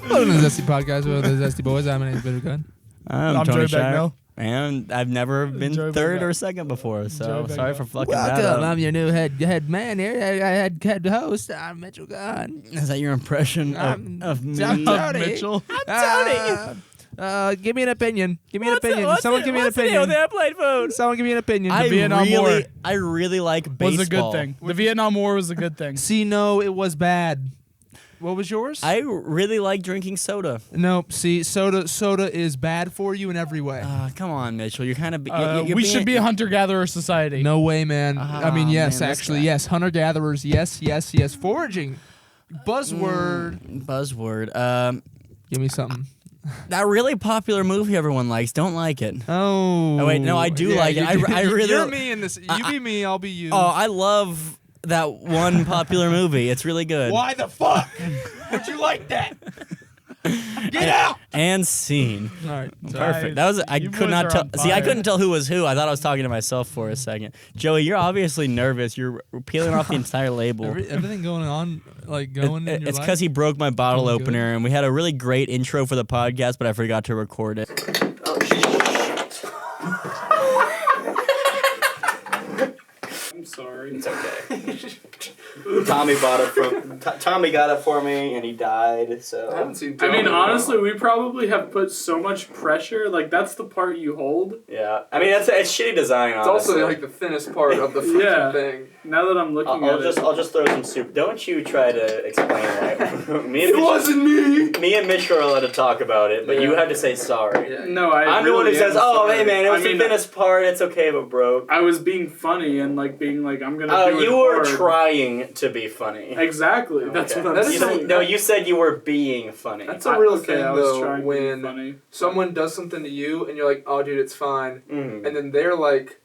Welcome to the Zesty Podcast with the Zesty Boys. I'm my name's Bitter Gun. I'm Tony Joey Bagnell. And I've never been Joey third Bagnell. or second before, so Joey sorry Bagnell. for fucking that Welcome. up. I'm your new head man here. Head host. I'm Mitchell Gunn. Is that your impression of me? I'm Tony. Mitchell. Give me an opinion. Give me an opinion. Someone give me an opinion. I played food. Someone give me an opinion. I really like baseball. Was a good thing. The Vietnam War was a good thing. See, no, it was bad. What was yours? I really like drinking soda. No, see, soda is bad for you in every way. Come on, Mitchell. You're kind of. We should be a hunter-gatherer society. No way, man. I mean, yes, man, this actually, guy. yes. Hunter-gatherers, yes. Foraging. Buzzword. Give me something. That really popular movie everyone likes. Don't like it. Oh. Wait, no, I do like it. I really. You're me in this. You be me, I'll be you. Oh, I love that one popular movie. It's really good. Why the fuck would you like that? Get out! And scene. All right. Perfect. That was. I You could boys not are tell. on See, I fire. couldn't tell who was who. I thought I was talking to myself for a second. Joey, you're obviously nervous. You're peeling off the entire label. Everything going on, like going in your It's life? because he broke my bottle Going good? opener, and we had a really great intro for the podcast, but I forgot to record it. I'm sorry. It's okay. Tommy bought it from. Tommy got it for me, and he died. So I mean, honestly, we probably have put so much pressure. Like, that's the part you hold. yeah. I mean, it's shitty design. It's also like the thinnest part of the freaking Yeah. thing. Now that I'm looking I'll at just it. I'll just throw some soup. Don't you try to explain it. Me and It Mitch, wasn't me! me and Mitch are allowed to talk about it, but you Yeah. have to say sorry. Yeah. No, I'm the one who really says, am "Oh, sorry. hey man, it was I mean, the thinnest part. It's okay, but broke." I was being funny and like being like, I'm gonna do it You were hard. trying to be funny. Exactly. That's Okay. what I'm That is saying. No, you said you were being funny. That's a real thing, I was though, trying to be when funny. someone does something to you and you're like, oh, dude, it's fine. Mhm. And then they're like,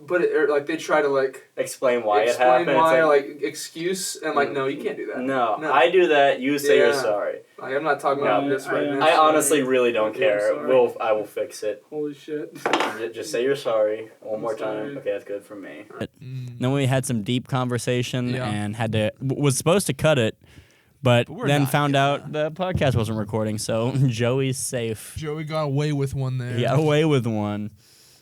or like they try to like Explain why it explain happened. why, It's like excuse, and like, no, you can't do that. no, No. I do that. You say you're Yeah. sorry. Like, I'm not talking No, about this right now. I sorry. honestly really don't Okay, I'm care. sorry. I will fix it. Holy shit. Just say you're sorry one I'm more sorry. time. Okay, that's good for me. Mm. Then we had some deep conversation Yeah. and was supposed to cut it, but we're then not found gonna. out the podcast wasn't recording, so Joey's safe. Joey got away with one there. He got away with one.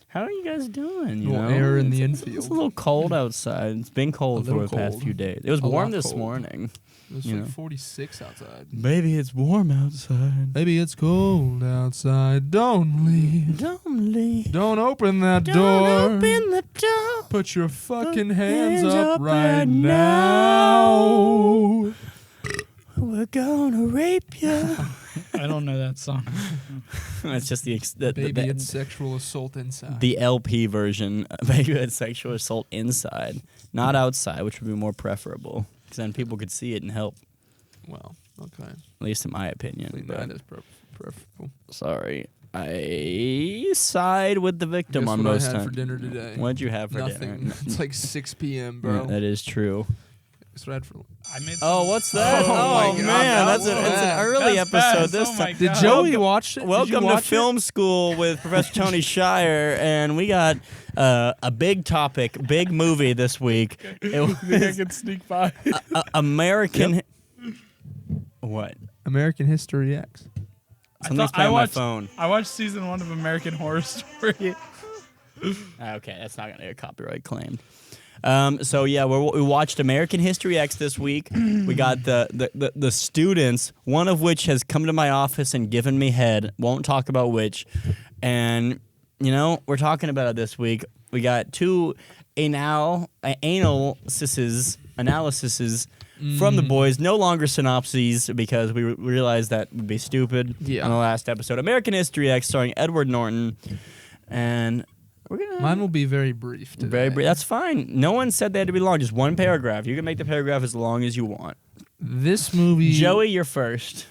How are you guys doing? You Little know? air in the It's infield. a little cold outside. It's been cold A for the little past cold. few days. It was A warm lot this cold. morning. It was You like know. 46 outside. Baby, it's warm outside. Baby, it's cold outside. Don't leave. Don't leave. Don't open that Don't door. open the door. Put your fucking Put hands hands up up right right now. We're gonna rape you. I don't know that song. It's just the Baby, it's sexual assault inside. the LP version. Baby, it's sexual assault inside, not outside, which would be more preferable, because then people could see it and help. Well, okay. At least in my I opinion. think but that is preferable. sorry, I side with the victim Guess on what most I had times. for dinner today? What'd you have for Nothing. dinner? It's like 6 p.m., Yeah, bro. that is true. That's what I had for. I made Oh, what's that? Oh Oh, my God, man, that's it's bad. an early That's episode bad. this Oh my time. God. Did Joey watch it? Did you Welcome to watch film school with Professor Tony Shire, and we got a big topic, big movie this week. It I think I was can sneak by. American. What? American History X. Something's I playing on my watched- phone. I watched season 1 of American Horror Story. Okay, that's not gonna get copyright claimed. So yeah, we watched American History X this week. We got the students, one of which has come to my office and given me head. Won't talk about which, and you know we're talking about it this week. We got two analyses from the boys. No longer synopses because we realized that would be stupid. Yeah. On the last episode, American History X, starring Edward Norton, and we're gonna. Mine will be very brief today. Very brief. That's fine. No one said they had to be long. Just one paragraph. You can make the paragraph as long as you want. This movie. Joey, you're first.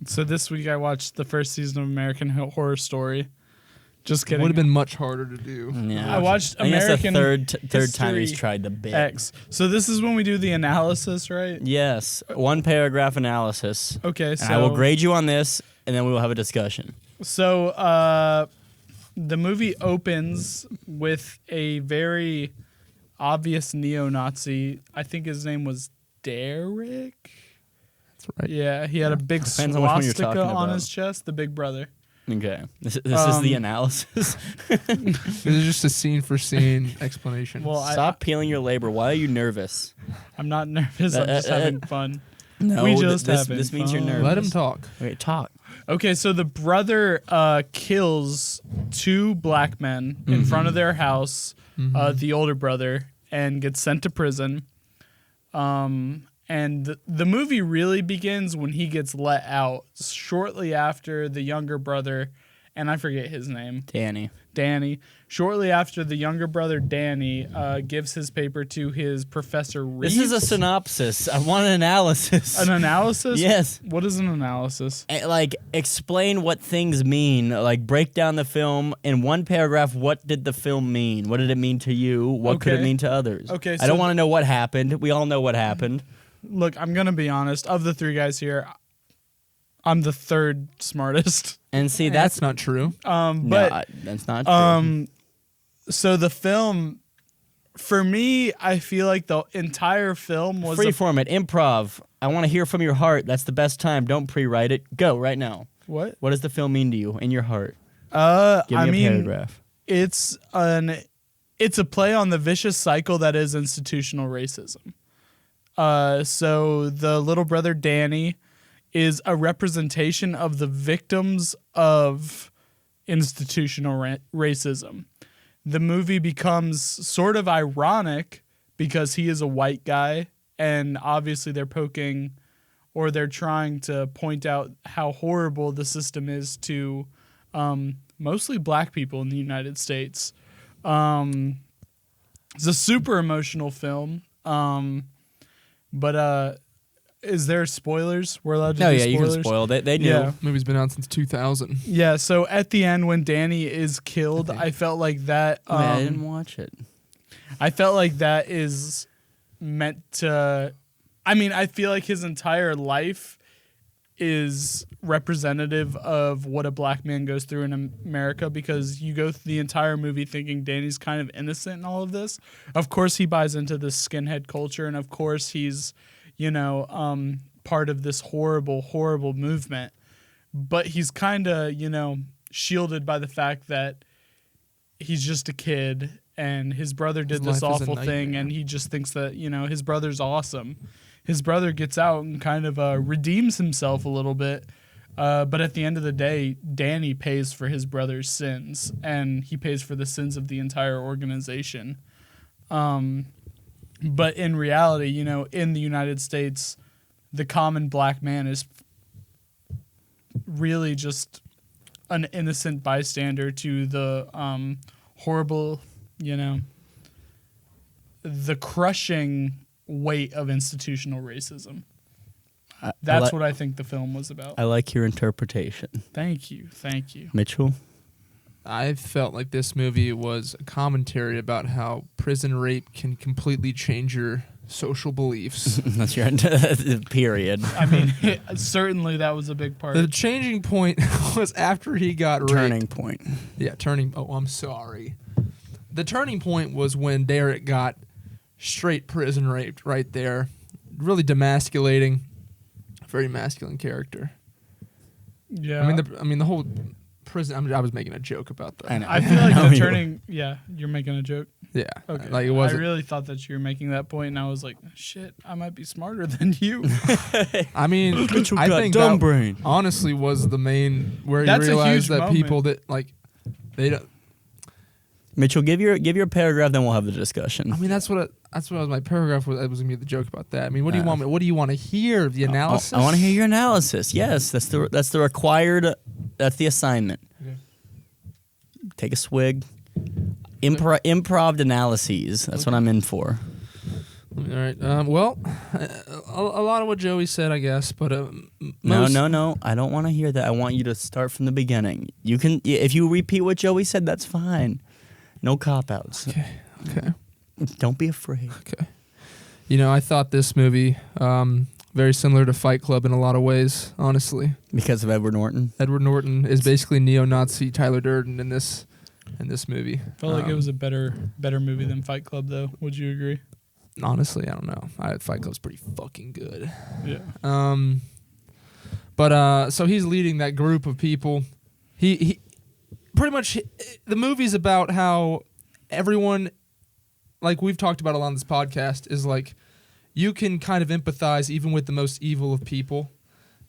So this week I watched the first season of American Horror Story. Just kidding. Would have been much harder to do. Yeah. I watched I think that's American the third time he's History tried the bit. X. So this is when we do the analysis, right? Yes. One paragraph analysis. Okay, so And I will grade you on this, and then we will have a discussion. So the movie opens with a very obvious neo-Nazi. I think his name was Derek. That's right. Yeah, he had a big Depends on which one you're swastika talking on about. his chest, the big brother. Okay. This is the analysis. This is just a scene for scene explanation. Well, Stop peeling your labor. Why are you nervous? I'm not nervous. I'm just having fun. No, We just this having means you're fun. nervous. Let him talk. Okay, talk. Okay, so the brother kills 2 black men in front of their house, the older brother, and gets sent to prison. And the movie really begins when he gets let out shortly after the younger brother, and I forget his name. Danny. Shortly after the younger brother, Danny, gives his paper to his professor Reeves. This is a synopsis. I want an analysis. An analysis? Yes. What is an analysis? Like, explain what things mean. Like, break down the film in one paragraph. What did the film mean? What did it mean to you? What could it Okay. mean to others? Okay, I don't so want to know what happened. We all know what happened. Look, I'm going to be honest. Of the 3 guys here, I'm the 3rd smartest. And see, That's not true. that's not true. So the film, for me, I feel like the entire film was Free format, improv. I want to hear from your heart. That's the best time. Don't pre-write it. Go right now. what? What does the film mean to you in your heart? Give I me a mean, paragraph. it's a play on the vicious cycle that is institutional racism. So the little brother Danny is a representation of the victims of institutional racism. The movie becomes sort of ironic because he is a white guy, and obviously they're poking or they're trying to point out how horrible the system is to mostly black people in the United States. It's a super emotional film. But is there spoilers? We're allowed to No, do yeah, spoilers? you can spoil. They knew. Yeah. Movie's been out since 2000. Yeah, so at the end when Danny is killed, I felt like that Man, I didn't watch it. I felt like that is meant to I mean, I feel like his entire life is representative of what a black man goes through in America, because you go through the entire movie thinking Danny's kind of innocent in all of this. Of course he buys into this skinhead culture, and of course he's, part of this horrible, horrible movement. But he's kind of, shielded by the fact that he's just a kid and his brother did His this life is a awful thing, nightmare. and he just thinks that, his brother's awesome. His brother gets out and kind of redeems himself a little bit. But at the end of the day, Danny pays for his brother's sins, and he pays for the sins of the entire organization. But in reality, in the United States, the common black man is really just an innocent bystander to the horrible, the crushing weight of institutional racism. That's what I think the film was about. I like your interpretation. Thank you. Mitchell? I felt like this movie was a commentary about how prison rape can completely change your social beliefs. That's your period. I mean, certainly that was a big part. The changing point was after he got Turning raped. point. Yeah, turning. Oh, I'm sorry. The turning point was when Derek got straight prison raped right there. Really demasculating. Very masculine character. Yeah. I mean the whole prison. I was making a joke about that. I know. I feel like know the you turning. Yeah, you're making a joke. Yeah. Okay. Like it I wasn't. really thought that you were making that point, and I was like, shit, I might be smarter than you. I mean, Mitchell I got think dumb that brain. honestly was the main where That's a you realize huge that moment. people that like they don't. Mitchell, give your paragraph, then we'll have the discussion. I mean, that's what my paragraph was. It was gonna be the joke about that. I mean, what do you want? What do you want to hear? The analysis. I want to hear your analysis. Yes, that's the required. That's the assignment. Okay. Take a swig. Improv analyses. That's what I'm in for. All right. Well, a lot of what Joey said, I guess, but No. I don't want to hear that. I want you to start from the beginning. You can, if you repeat what Joey said, that's fine. No cop-outs. Okay. Don't be afraid. Okay. I thought this movie very similar to Fight Club in a lot of ways. Honestly, Because of Edward Norton. Edward Norton is basically neo-Nazi Tyler Durden in this movie. Felt like it was a better movie than Fight Club, though. Would you agree? honestly, I don't know. Fight Club's pretty fucking good. Yeah. But so he's leading that group of people. He pretty much, the movie's about how everyone, like we've talked about a lot on this podcast, is like you can kind of empathize even with the most evil of people.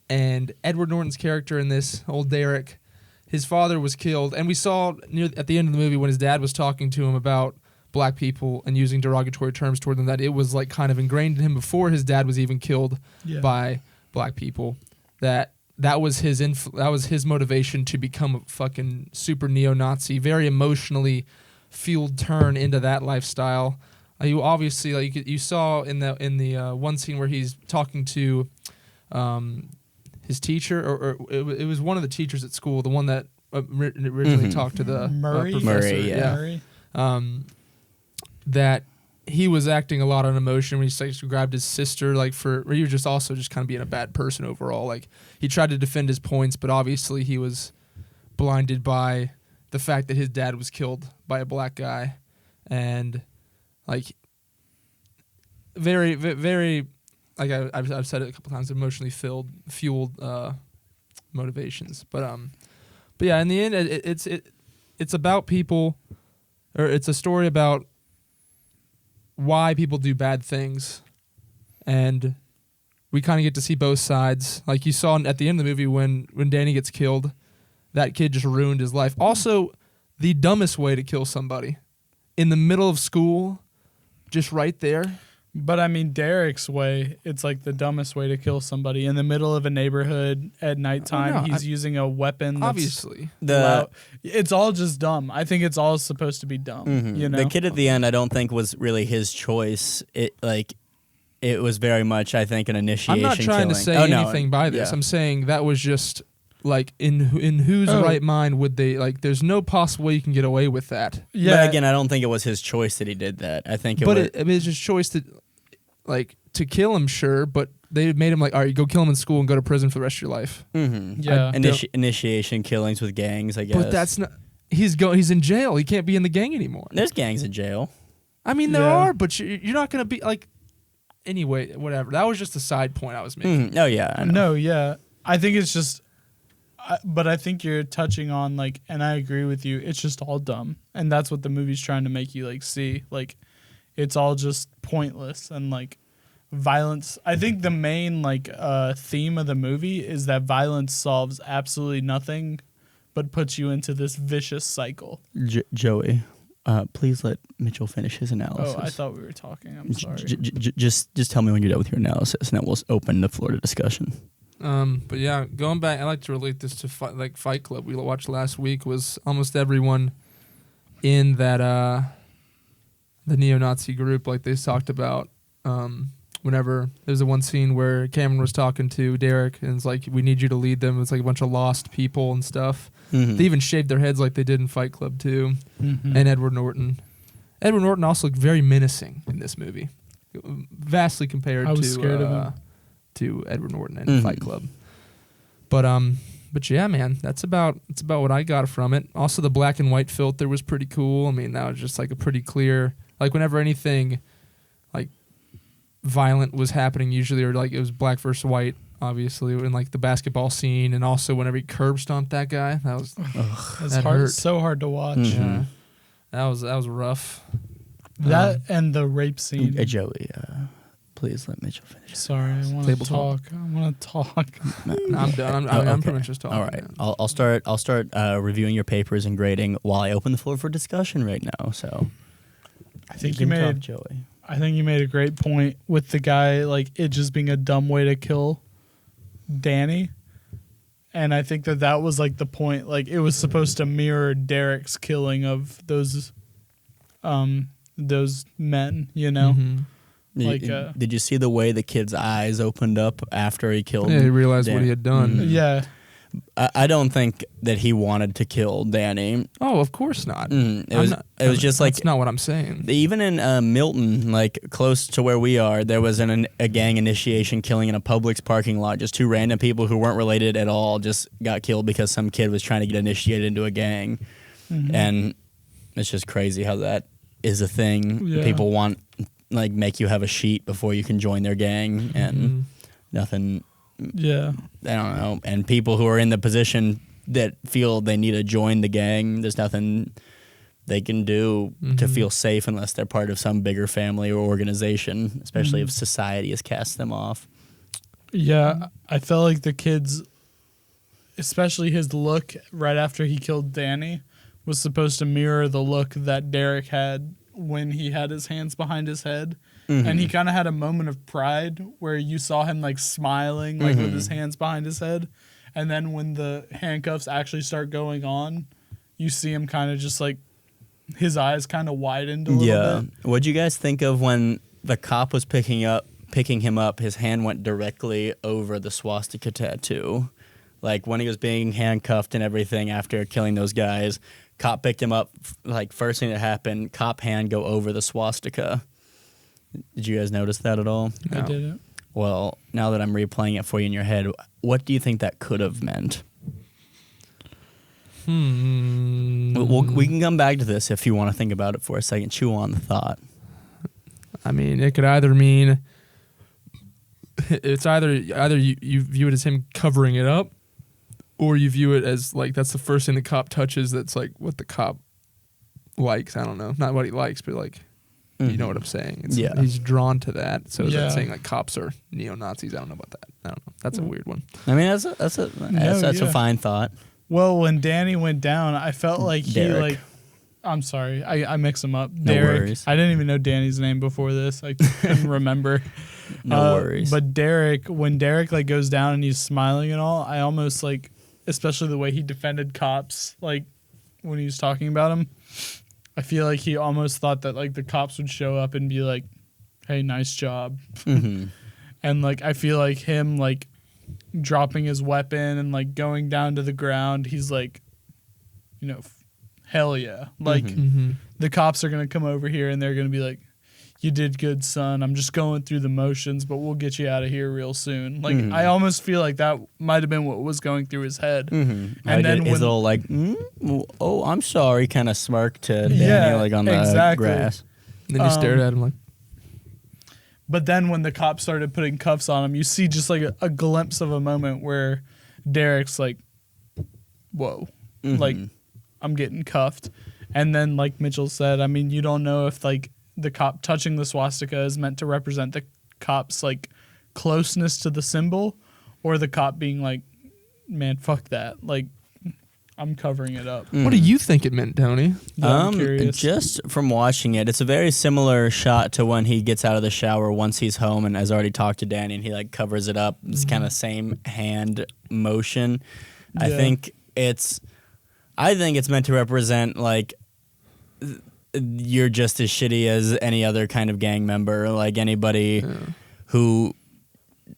And Edward Norton's character in this, old Derek, his father was killed, and we saw at the end of the movie when his dad was talking to him about black people and using derogatory terms toward them, that it was like kind of ingrained in him before his dad was even killed by black people. That was his motivation to become a fucking super neo-Nazi, very emotionally fueled turn into that lifestyle. You obviously, like you saw in the one scene where he's talking to his teacher, or it was one of the teachers at school, the one that originally talked to the professor. Murray, yeah. That he was acting a lot on emotion when he grabbed his sister, or he was just also just kind of being a bad person overall. Like, he tried to defend his points, but obviously he was blinded by the fact that his dad was killed by a black guy, and like very, very, like I've said it a couple times, emotionally fueled motivations. But yeah, in the end, it's about people, or it's a story about why people do bad things, and we kind of get to see both sides. Like you saw at the end of the movie when Danny gets killed, that kid just ruined his life. Also, the dumbest way to kill somebody, in the middle of school, just right there. But I mean, Derek's way, it's like the dumbest way to kill somebody in the middle of a neighborhood at nighttime. He's using a weapon. That's Obviously, it's all just dumb. I think it's all supposed to be dumb. Mm-hmm. You know, the kid at the end, I don't think was really his choice. It was very much, I think, an initiation. I'm not trying to say anything by this. Yeah. I'm saying that was just like in whose right mind would they, like? There's no possible way you can get away with that. yeah. But again, I don't think it was his choice that he did that. I think it's his choice to kill him, sure, but they made him like, all right, go kill him in school and go to prison for the rest of your life. Mm-hmm. Yeah. Initiation killings with gangs, I guess. But that's not. He's in jail. He can't be in the gang anymore. There's gangs in jail. I mean, there Yeah. are, but you're not gonna be like. Anyway, whatever. That was just a side point I was making. Mm-hmm. Oh yeah, I know. No, yeah. I think it's just, but I think you're touching on like, and I agree with you. It's just all dumb, and that's what the movie's trying to make you like see. Like, it's all just pointless and like violence. I think the main like theme of the movie is that violence solves absolutely nothing, but puts you into this vicious cycle. Joey, please let Mitchell finish his analysis. Oh, I thought we were talking. I'm sorry. Just tell me when you're done with your analysis, and then we'll open the floor to discussion. But yeah, going back, I like to relate this to Fight Club. We watched last week was almost everyone in that the neo-Nazi group, like they talked about. Whenever there's the one scene where Cameron was talking to Derek, and it's like, we need you to lead them. It's like a bunch of lost people and stuff. Mm-hmm. They even shaved their heads like they did in Fight Club too. Mhm. And Edward Norton. Edward Norton also looked very menacing in this movie, vastly compared I was scared of him. to Edward Norton in Mhm. Fight Club. But yeah, man, that's about what I got from it. Also, the black and white filter was pretty cool. I mean, that was just like a pretty clear, like whenever anything like violent was happening, usually, or like it was black versus white, obviously, in like the basketball scene, and also whenever he curb stomped that guy, that was It's that hard, hurt. so hard to watch. Mhm. yeah, that was rough. That and the rape scene. Hey, Joey, please let Mitchell finish. Sorry, I want to Table talk. I want to talk. No, I'm done. I'm Okay. pretty much just talking. All right, man. I'll start reviewing your papers and grading while I open the floor for discussion right now. So I think you you can talk, made. Joey. I think you made a great point with the guy, like it just being a dumb way to kill Danny. And I think that was like the point. Like it was supposed to mirror Derek's killing of those men, you know? Mhm. Like, Did you see the way the kid's eyes opened up after he killed? Yeah, he realized what Dan- he had done. Mhm. Yeah. I don't think that he wanted to kill Danny. Oh, of course not. It was just like that's not what I'm saying. even in Milton, like close to where we are, there was a gang initiation killing in a Publix parking lot. Just two random people who weren't related at all just got killed because some kid was trying to get initiated into a gang. Mhm. And it's just crazy how that is a thing. Yeah. People want like make you have a sheet before you can join their gang, and nothing. Yeah. I don't know. And people who are in the position that feel they need to join the gang, there's nothing they can do to feel safe unless they're part of some bigger family or organization, especially if society has cast them off. Yeah, I felt like the kids, especially his look right after he killed Danny, was supposed to mirror the look that Derek had when he had his hands behind his head. And he kind of had a moment of pride where you saw him like smiling, like with his hands behind his head. And then when the handcuffs actually start going on, you see him kind of just like his eyes kind of widened a little bit. What'd you guys think of when the cop was picking him up, his hand went directly over the swastika tattoo? Like when he was being handcuffed and everything after killing those guys, cop picked him up, like first thing that happened, cop hand go over the swastika. Did you guys notice that at all? I didn't. Well, now that I'm replaying it for you in your head, what do you think that could have meant? We can come back to this if you want to think about it for a second. Chew on the thought. I mean, it could either mean it's either you view it as him covering it up, or you view it as like that's the first thing the cop touches. That's like what the cop likes. I don't know, not what he likes, but like you know what I'm saying. He's drawn to that. So is that saying like cops are neo-Nazis? I don't know about that. I don't know. That's a weird one. I mean, that's a fine thought. Well, when Danny went down, I felt like Derek. I'm sorry, I mix him up. No Derek. worries. I didn't even know Danny's name before this. I couldn't remember. No worries. But Derek, when Derek like goes down and he's smiling and all, I almost like, especially the way he defended cops, like when he was talking about him, I feel like he almost thought that like the cops would show up and be like, "Hey, nice job," and like I feel like him like dropping his weapon and like going down to the ground, he's like, hell yeah, like the cops are gonna come over here and they're gonna be like, "You did good, son. I'm just going through the motions, but we'll get you out of here real soon." Like I almost feel like that might have been what was going through his head. And then his little like, "Oh, I'm sorry," kind of smirk to Danny, like on the grass. And then you stared at him like. But then when the cops started putting cuffs on him, you see just like a glimpse of a moment where Derek's like, "Whoa, like I'm getting cuffed." And then like Mitchell said, I mean, you don't know if like the cop touching the swastika is meant to represent the cop's like closeness to the symbol, or the cop being like, "Man, fuck that. Like, I'm covering it up." What do you think it meant, Tony? I'm curious. Just from watching it, it's a very similar shot to when he gets out of the shower once he's home and has already talked to Danny, and he like covers it up. It's kind of same hand motion. I think it's meant to represent like you're just as shitty as any other kind of gang member. Like anybody who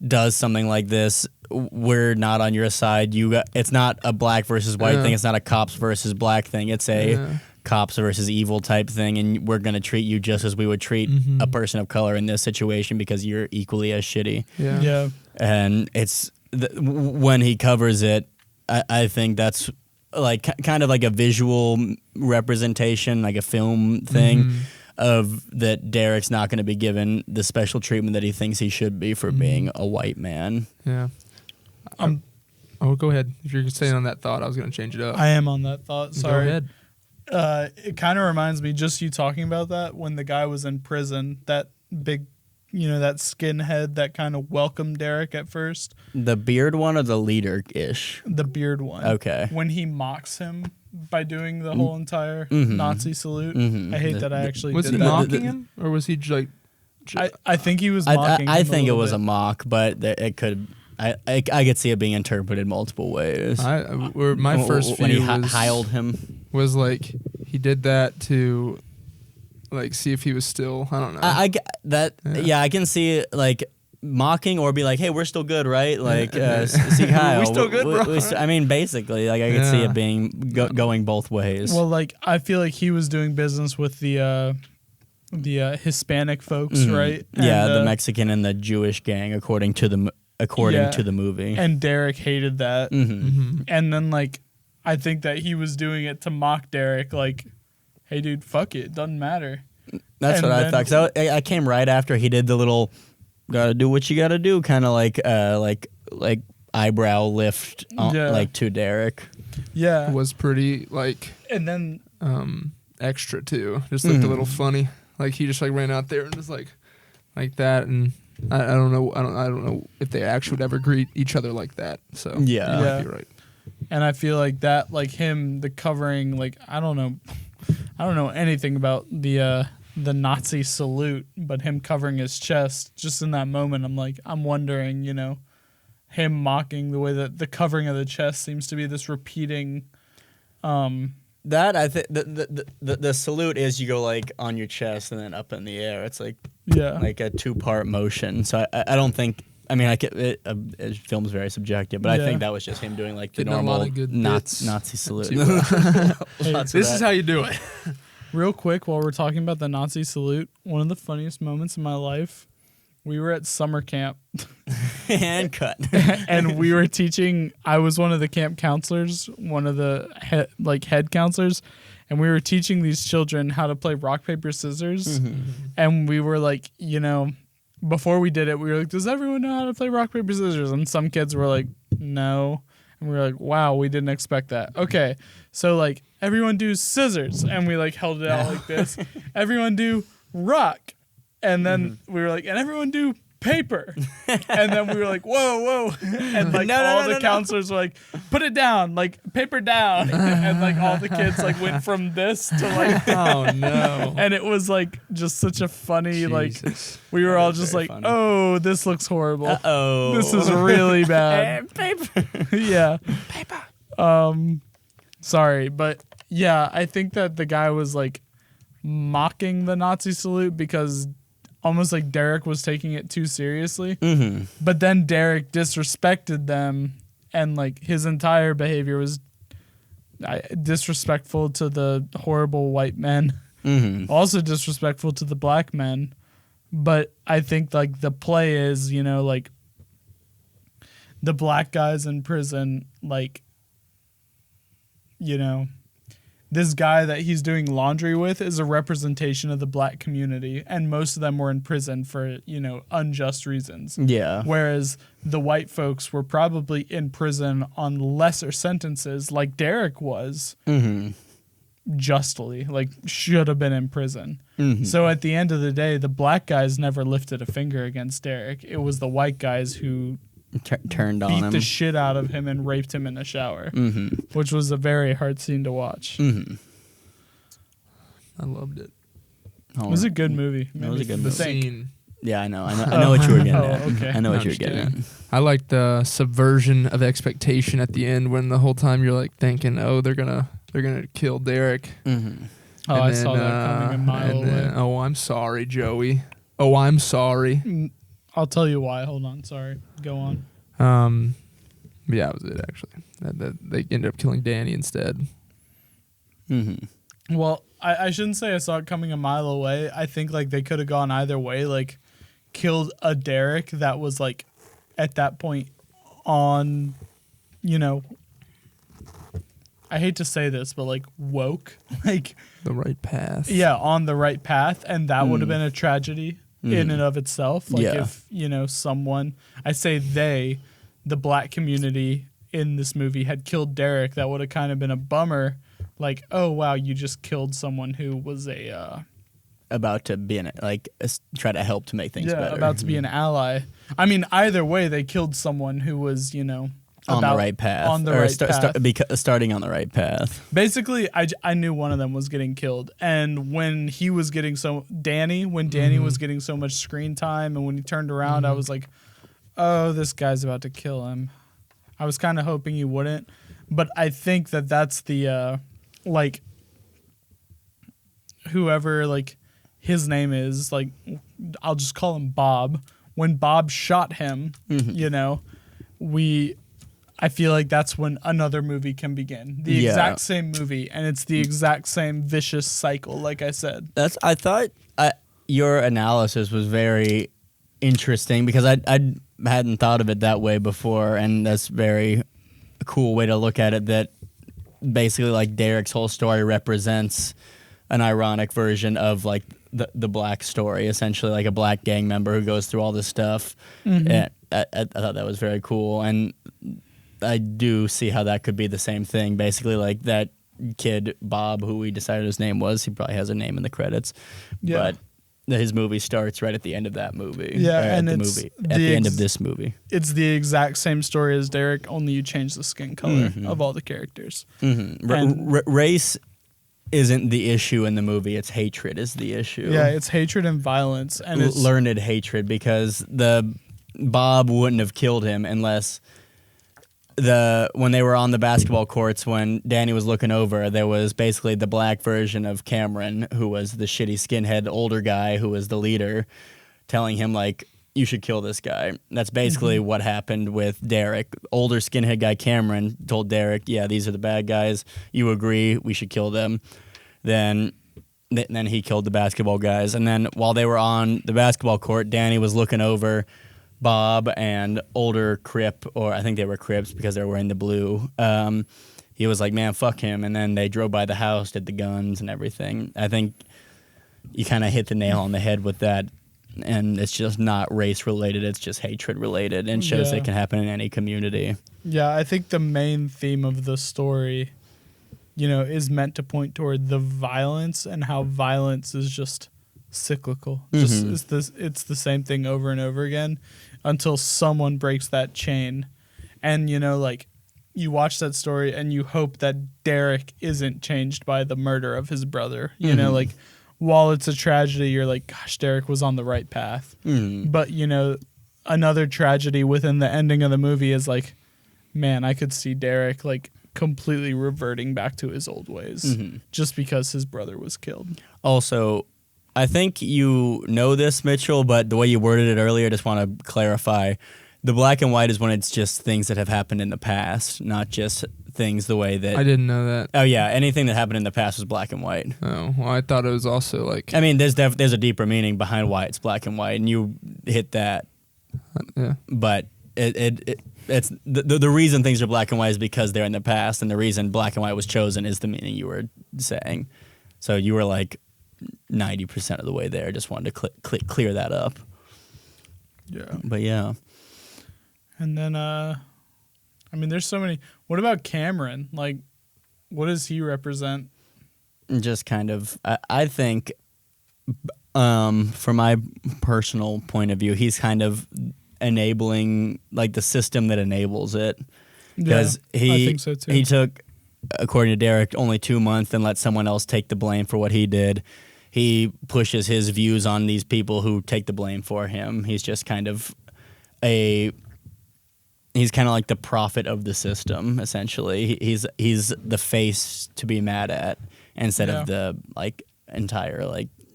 does something like this, we're not on your side. It's not a black versus white thing. It's not a cops versus black thing. It's a cops versus evil type thing, and we're going to treat you just as we would treat a person of color in this situation because you're equally as shitty. Yeah. And it's when he covers it, I think that's like kind of like a visual representation, like a film thing of that Derek's not going to be given the special treatment that he thinks he should be for being a white man. Yeah. Go ahead. If you're staying on that thought, I was going to change it up. I am on that thought. Sorry. Go ahead. It kind of reminds me, just you talking about that, when the guy was in prison, that big, that skinhead that kind of welcomed Derek at first. The beard one or the leader-ish? The beard one. Okay. When he mocks him by doing the whole entire Nazi salute. I hate that I actually was did he that. mocking him, or was he like? I think he was mocking I him think it was bit. a mock, but it could. I could see it being interpreted multiple ways. My first when view he hiled him was like he did that to like see if he was still. I don't know. I can see it like mocking or be like, "Hey, we're still good, right?" Like, see Kyle, we're still good, bro. I mean, basically, like I could see it being going both ways. Well, like I feel like he was doing business with the Hispanic folks, right? Yeah, And, the Mexican and the Jewish gang, according to the movie. And Derek hated that. And then like I think that he was doing it to mock Derek, like, "Hey, dude, fuck it, doesn't matter." That's And what I then- thought. 'Cause I came right after he did the little "gotta do what you gotta do" kind of like eyebrow lift Yeah. like to Derek. Yeah. Was pretty like And then extra too. Just looked a little funny. Like he just like ran out there and just like that, and I don't know. I don't know if they actually would ever greet each other like that. So Yeah. you Yeah. might be right. and I feel like that, like him, the covering, like I don't know anything about the Nazi salute, but him covering his chest just in that moment, I'm wondering, him mocking the way that the covering of the chest seems to be this repeating. That I think the salute is you go like on your chest and then up in the air. It's like Yeah. a 2-part motion. So I don't think. I mean, film's very subjective, but I Yeah. think that was just him doing like the Getting a lot normal of good Nazi bits salute. Hey, Lots of This is that. how you do it. Real quick, while we're talking about the Nazi salute, one of the funniest moments in my life, we were at summer camp and cut. and we were teaching. I was one of the camp counselors, one of the head counselors, and we were teaching these children how to play rock, paper, scissors. And we were like, before we did it, we were like, does everyone know how to play rock, paper, scissors? And some kids were like, no. And we were like, wow, we didn't expect that. Okay, so like everyone do scissors, and we like held it out like this. Everyone do rock, and then we were like, and everyone do paper, and then we were like, whoa, and like all the counselors were like, put it down, like paper down, and like all the kids like went from this to like, Oh no. and it was like just such a funny like Jesus. we were all just very like, funny. oh, this looks horrible. Oh, This is really bad. paper. Yeah. Sorry, but yeah, I think that the guy was like mocking the Nazi salute because almost like Derek was taking it too seriously. Mm-hmm. But then Derek disrespected them, and like his entire behavior was disrespectful to the horrible white men, Mm-hmm. also disrespectful to the black men. But I think like the play is, like the black guys in prison, like, this guy that he's doing laundry with is a representation of the black community, and most of them were in prison for, unjust reasons. Yeah. Whereas the white folks were probably in prison on lesser sentences, like Derek was, Mm-hmm. justly, like should have been in prison. Mm-hmm. So at the end of the day, the black guys never lifted a finger against Derek. It was the white guys who Turned on beat him. the shit out of him and raped him in the shower, Mm-hmm. which was a very hard scene to watch. Mm-hmm. I loved it. It was a good movie. It was a good The movie. scene. Yeah, I know. I know what you were getting at. okay. I know what I'm you were just getting kidding. I like the subversion of expectation at the end when the whole time you're like thinking, oh, they're gonna kill Derek. at. Mm-hmm. Oh, I saw that coming a mile away. Oh, I'm sorry, Joey. Oh, I'm sorry. I'll tell you why. Hold on. Sorry. Go on. Yeah, that was it actually. That they ended up killing Danny instead. Mm-hmm. Well, I shouldn't say I saw it coming a mile away. I think like they could have gone either way. Like killed a Derek that was like at that point on, I hate to say this, but like woke, like The right path. yeah, on the right path, and that would have been a tragedy in and of itself. Like Yeah. if someone, I say they, the black community in this movie had killed Derek, that would have kind of been a bummer. Like, oh wow, you just killed someone who was a About to be in it, try to help to make things better. about to be an ally. I mean, either way, they killed someone who was on the right path. On the or right path. Starting on the right path. Basically, I knew one of them was getting killed, and when he was getting Danny was getting so much screen time, and when he turned around, I was like, oh, this guy's about to kill him. I was kind of hoping he wouldn't, but I think that that's the whoever his name is, I'll just call him Bob. When Bob shot him, I feel like that's when another movie can begin. The exact same movie, and it's the exact same vicious cycle, like I said. I thought your analysis was very interesting because I hadn't thought of it that way before, and that's very a cool way to look at it. That basically, Derek's whole story represents an ironic version of the black story, essentially, like a black gang member who goes through all this stuff. And I thought that was very cool, and I do see how that could be the same thing. Basically, like that kid Bob, who we decided his name was, he probably has a name in the credits, but his movie starts right at the end of that movie. Yeah, and at the end of this movie. It's the exact same story as Derek, only you change the skin color of all the characters. Race isn't the issue in the movie, it's hatred is the issue. Yeah, it's hatred and violence, and it's learned hatred, because the Bob wouldn't have killed him unless when they were on the basketball courts, when Danny was looking over, there was basically the black version of Cameron, who was the shitty skinhead older guy who was the leader, telling him like, you should kill this guy. That's basically what happened with Derek. Older skinhead guy Cameron told Derek, yeah, these are the bad guys. You agree, we should kill them. Then he killed the basketball guys. And then while they were on the basketball court, Danny was looking over Bob and older Crip, or I think they were Crips because they were wearing the blue. He was like, man, fuck him. And then they drove by the house, did the guns and everything. I think you kind of hit the nail on the head with that. And it's just not race related, it's just hatred related, and shows it can happen in any community. Yeah, I think the main theme of the story, is meant to point toward the violence and how violence is just cyclical. Just it's the same thing over and over again until someone breaks that chain. And you watch that story and you hope that Derek isn't changed by the murder of his brother. While it's a tragedy, you're like, gosh, Derek was on the right path. But, another tragedy within the ending of the movie is like, man, I could see Derek like completely reverting back to his old ways just because his brother was killed. Also, I think you know this, Mitchell, but the way you worded it earlier, I just want to clarify. The black and white is when it's just things that have happened in the past, not just things the way that... I didn't know that. Oh, yeah. Anything that happened in the past was black and white. Oh, well, I thought it was also like... I mean, there's a deeper meaning behind why it's black and white, and you hit that. Yeah. But it's the reason things are black and white is because they're in the past, and the reason black and white was chosen is the meaning you were saying. So you were like 90% of the way there. Just wanted to clear that up. Yeah. But yeah. And then, there's so many. What about Cameron? Like, what does he represent? Just kind of, I think, from my personal point of view, he's kind of enabling, like, the system that enables it. Because I think so too. He took, according to Derek, only 2 months and let someone else take the blame for what he did. He pushes his views on these people who take the blame for him. He's just kind of he's kind of like the prophet of the system, essentially. He's the face to be mad at instead of the entire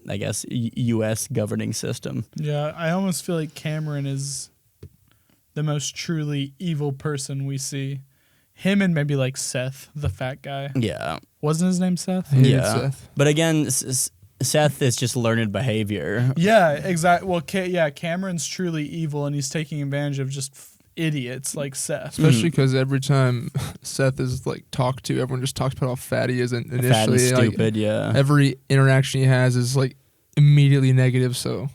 I guess U.S. governing system. Yeah, I almost feel like Cameron is the most truly evil person we see. Him and maybe like Seth, the fat guy. Yeah, wasn't his name Seth? Yeah, Seth. But again, Seth is just learned behavior. Yeah, exactly. Well, Cameron's truly evil, and he's taking advantage of just idiots like Seth. Especially because every time Seth is like talked to, everyone just talks about how fat he is initially. Fat and stupid, yeah. Every interaction he has is like immediately negative. So,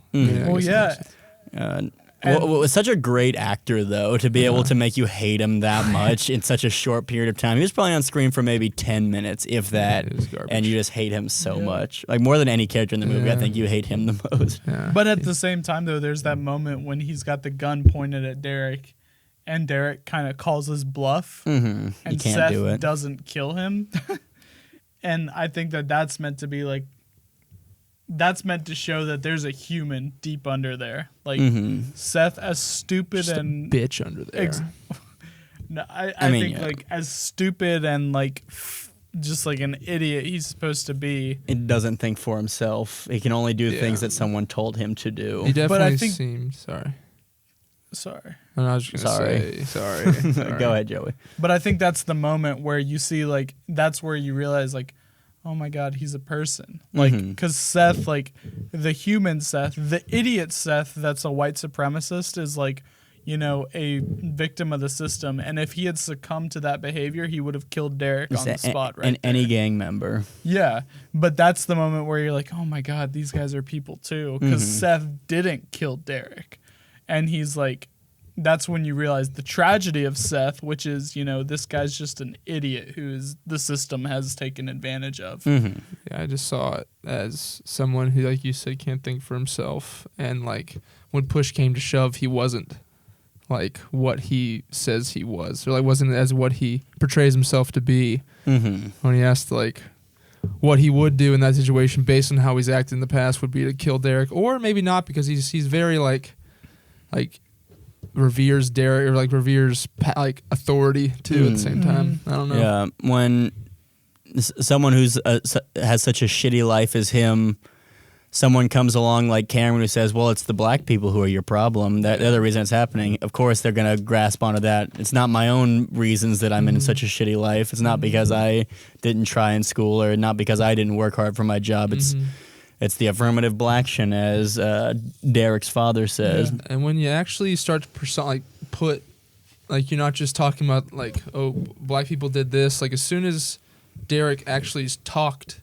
Was such a great actor, though, to be able to make you hate him that much in such a short period of time. He was probably on screen for maybe 10 minutes, if that, and you just hate him so much. Like, more than any character in the movie, I think you hate him the most. Yeah. But at the same time, though, there's that moment when he's got the gun pointed at Derek, and Derek kind of calls his bluff, and Seth doesn't kill him. And I think that's meant to be like, that's meant to show that there's a human deep under there. Like, Seth, as stupid just and a bitch under there. No, I mean, think like as stupid and like just like an idiot he's supposed to be. He doesn't think for himself. He can only do things that someone told him to do. He definitely seems sorry. I was just gonna say sorry. Go ahead, Joey. But I think that's the moment where you see like that's where you realize like, oh my God, he's a person. Like, because Seth, like, the human Seth, the idiot Seth that's a white supremacist is like, a victim of the system. And if he had succumbed to that behavior, he would have killed Derek on the spot, right? Any gang member. Yeah, but that's the moment where you're like, oh my God, these guys are people too. Because Seth didn't kill Derek. And he's like, that's when you realize the tragedy of Seth, which is, this guy's just an idiot who the system has taken advantage of. Yeah, I just saw it as someone who, like you said, can't think for himself. And like when push came to shove, he wasn't like what he says he was, or like wasn't as what he portrays himself to be. When he asked like what he would do in that situation based on how he's acted in the past would be to kill Derek, or maybe not, because he's very like reveres Derek, or like reveres like authority too at the same time. I don't know. Yeah, when someone who's has such a shitty life as him, someone comes along like Cameron who says, well, it's the black people who are your problem. They're the reason it's happening. Of course, they're going to grasp onto that. It's not my own reasons that I'm in such a shitty life. It's not because I didn't try in school, or not because I didn't work hard for my job. It's the affirmative blaction, as Derek's father says. Yeah. And when you actually start to put, like, you're not just talking about like, oh, black people did this. Like, as soon as Derek actually talked,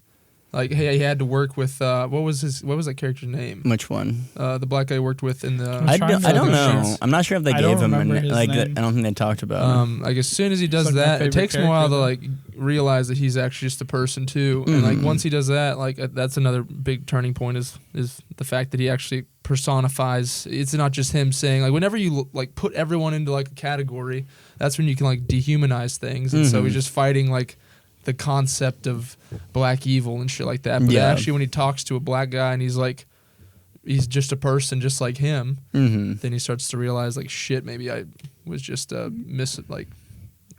like, hey, he had to work with what was that character's name? Which one? The black guy worked with in the. I don't know. I'm not sure if they gave him remember his I name. don't think they talked about him. Like, as soon as he does It's like my that, it favorite takes him a while to character, like realize that he's actually just a person too. And like once he does that, like that's another big turning point is the fact that he actually personifies. It's not just him saying, like, whenever you like put everyone into like a category, that's when you can like dehumanize things. And so he's just fighting like the concept of black evil and shit like that. But actually, when he talks to a black guy and he's like, he's just a person just like him, then he starts to realize, like, shit, maybe I was just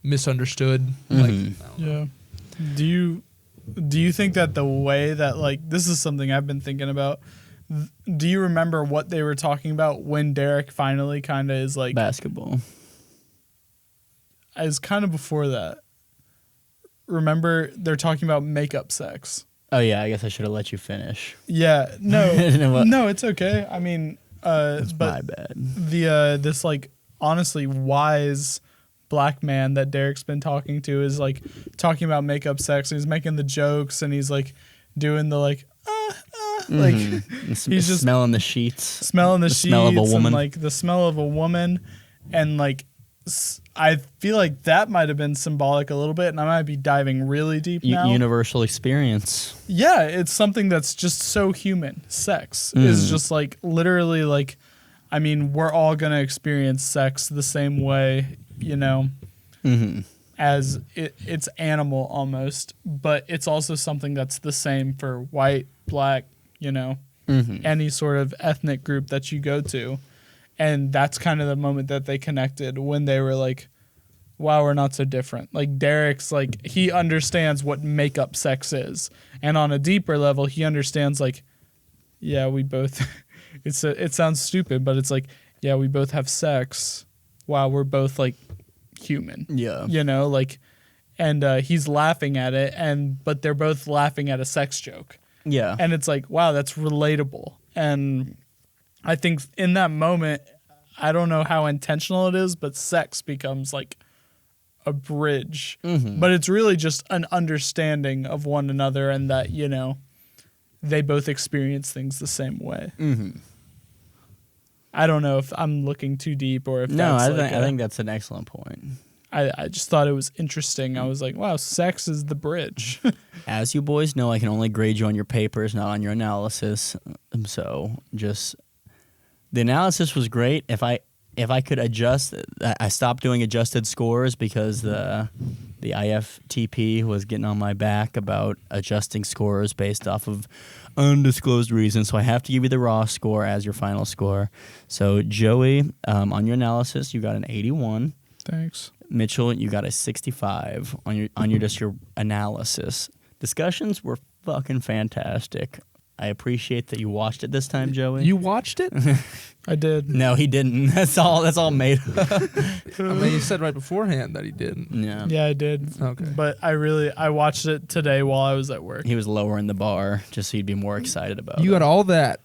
misunderstood. Like, Yeah. Do you think that the way that, like, this is something I've been thinking about. Do you remember what they were talking about when Derek finally kind of is like Basketball. Is kind of before that. Remember, they're talking about makeup sex. Oh yeah, I guess I should have let you finish. Yeah, no, What? no, it's okay. I mean, It's but my bad. this like honestly wise black man that Derek's been talking to is like talking about makeup sex. And he's making the jokes and he's like doing the like like he's just smelling the sheets. smelling the sheets, smell of a woman. and like the smell of a woman, and like I feel like that might have been symbolic a little bit, and I might be diving really deep now. Universal experience. Yeah, it's something that's just so human. Sex is just like literally like, I mean, we're all gonna experience sex the same way, as it's animal almost, but it's also something that's the same for white, black, any sort of ethnic group that you go to. And that's kind of the moment that they connected when they were like, wow, we're not so different. Like Derek's like, he understands what makeup sex is. And on a deeper level, he understands like, yeah, we both, it sounds stupid, but it's like, yeah, we both have sex. Wow, we're both like human. Yeah. And he's laughing at it, but they're both laughing at a sex joke. Yeah. And it's like, wow, that's relatable. And I think in that moment, I don't know how intentional it is, but sex becomes like a bridge. But it's really just an understanding of one another, and that, they both experience things the same way. I don't know if I'm looking too deep or if that's I think that's an excellent point. I just thought it was interesting. I was like, wow, sex is the bridge. As you boys know, I can only grade you on your papers, not on your analysis. So just the analysis was great. If I could adjust, I stopped doing adjusted scores because the IFTP was getting on my back about adjusting scores based off of undisclosed reasons. So I have to give you the raw score as your final score. So Joey, on your analysis, you got an 81. Thanks. Mitchell, you got a 65 on your analysis. Discussions were fucking fantastic. I appreciate that you watched it this time, Joey. You watched it? I did. No, he didn't. That's all made up. I mean, you said right beforehand that he didn't. Yeah. Yeah, I did. Okay. But I watched it today while I was at work. He was lowering the bar just so you'd be more excited about it. You got all that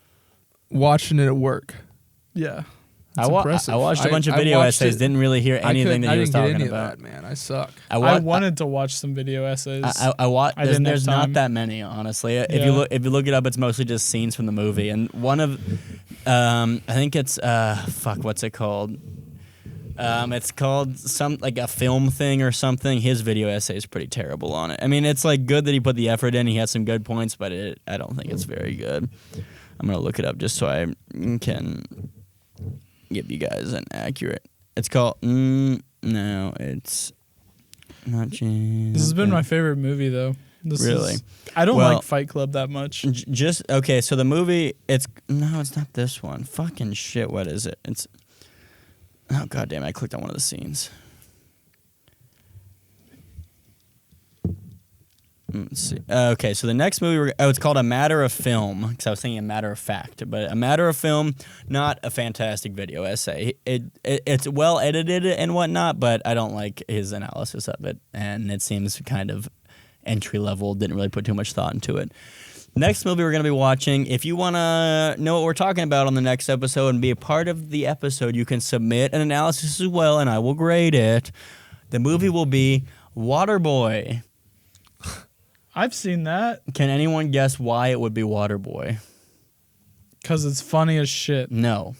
watching it at work. Yeah. I impressive. watched a bunch of video watched essays. it. Didn't really hear anything that I he was didn't get talking any about. of that, man. I suck. I wanted to watch some video essays. I didn't there's have not time. that many, honestly. If Yeah. you look it up, it's mostly just scenes from the movie. And one of, I think it's what's it called? It's called some like a film thing or something. His video essay is pretty terrible on it. I mean, it's like good that he put the effort in. He has some good points, but I don't think it's very good. I'm gonna look it up just so I can give you guys an accurate. It's called no, it's not James. This has been my favorite movie though. Really? I don't Well, like Fight Club that much. Just okay. So the movie, it's not this one. Fucking shit. What is it? It's oh goddamn! I clicked on one of the scenes. Let's see. Okay, so the next movie, it's called A Matter of Film, because I was thinking A Matter of Fact, but A Matter of Film, not a fantastic video essay. It's well edited and whatnot, but I don't like his analysis of it, and it seems kind of entry level. Didn't really put too much thought into it. Next movie we're going to be watching, if you want to know what we're talking about on the next episode and be a part of the episode, you can submit an analysis as well, and I will grade it. The movie will be Waterboy. I've seen that Can anyone guess why it would be Waterboy? because it's funny as shit. No.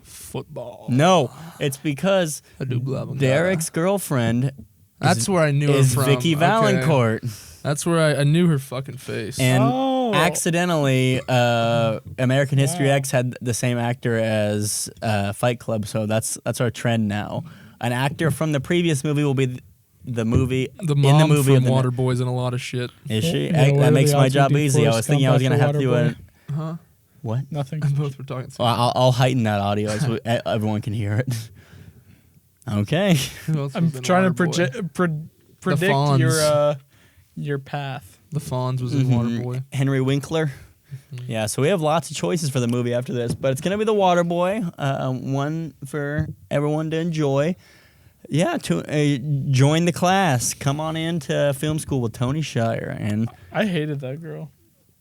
Football. No. It's because I do love him. Derek's girlfriend That's where I knew her is from. Vicky Okay. Valancourt. That's where I knew her fucking face. And Oh. accidentally, American History X had the same actor as Fight Club, so that's our trend now. An actor from the previous movie will be the movie the in mom the movie from of the Waterboy's in a lot of shit. Is she? Yeah, what That are makes the my odds job we'd be easy. I forced was to thinking I come was back gonna for have to do Waterboy? it. Huh? What? Nothing. Both were talking. Well, I'll heighten that audio so everyone can hear it. Okay. Who else I'm was in trying to Waterboy? predict Fonz. your path. The Fonz was in Waterboy. Henry Winkler. Yeah, so we have lots of choices for the movie after this, but it's going to be The Waterboy, one for everyone to enjoy. Yeah, join the class. Come on into film school with Tony Shire and I hated that girl.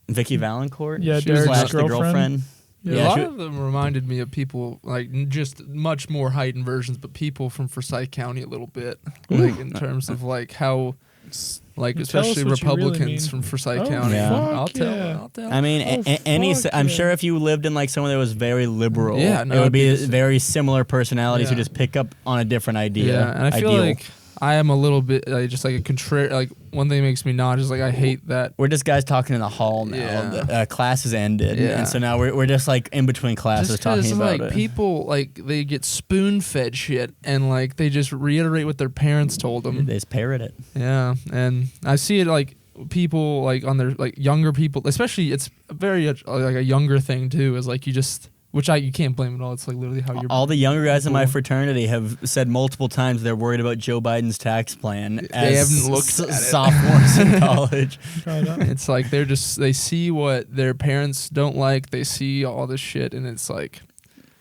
Vicky Valancourt. Yeah, She was Derek's the girlfriend. Yeah, Yeah, a lot she- of them reminded me of people like just much more heightened versions, but people from Forsyth County a little bit, like in terms of like how, like Tell us especially what you really Republicans mean. from Forsyth Oh, County. Yeah. fuck I'll tell. yeah. I'll tell. I mean, Oh, I'm fuck sure yeah. if you lived in like someone that was very liberal, Yeah, no, it would it'd be be the same. very similar personalities who Yeah. just pick up on a different idea. Yeah, and I feel ideal. like I am a little bit just like a contrary. Like one thing makes me nod is like I hate that. We're just guys talking in the hall now. Yeah. The class has ended, Yeah. and so now we're just like in between classes Just talking because about like it. people like they get spoon fed shit and like they just reiterate what their parents told them. They just parrot it. Yeah, and I see it like people like on their like younger people, especially it's very like a younger thing too. Is like you just you can't blame at all. It's like literally how you're. All the younger guys in my Cool. fraternity have said multiple times they're worried about Joe Biden's tax plan They as haven't looked at it. sophomores in college. It's like they see what their parents don't like. They see all this shit, and it's like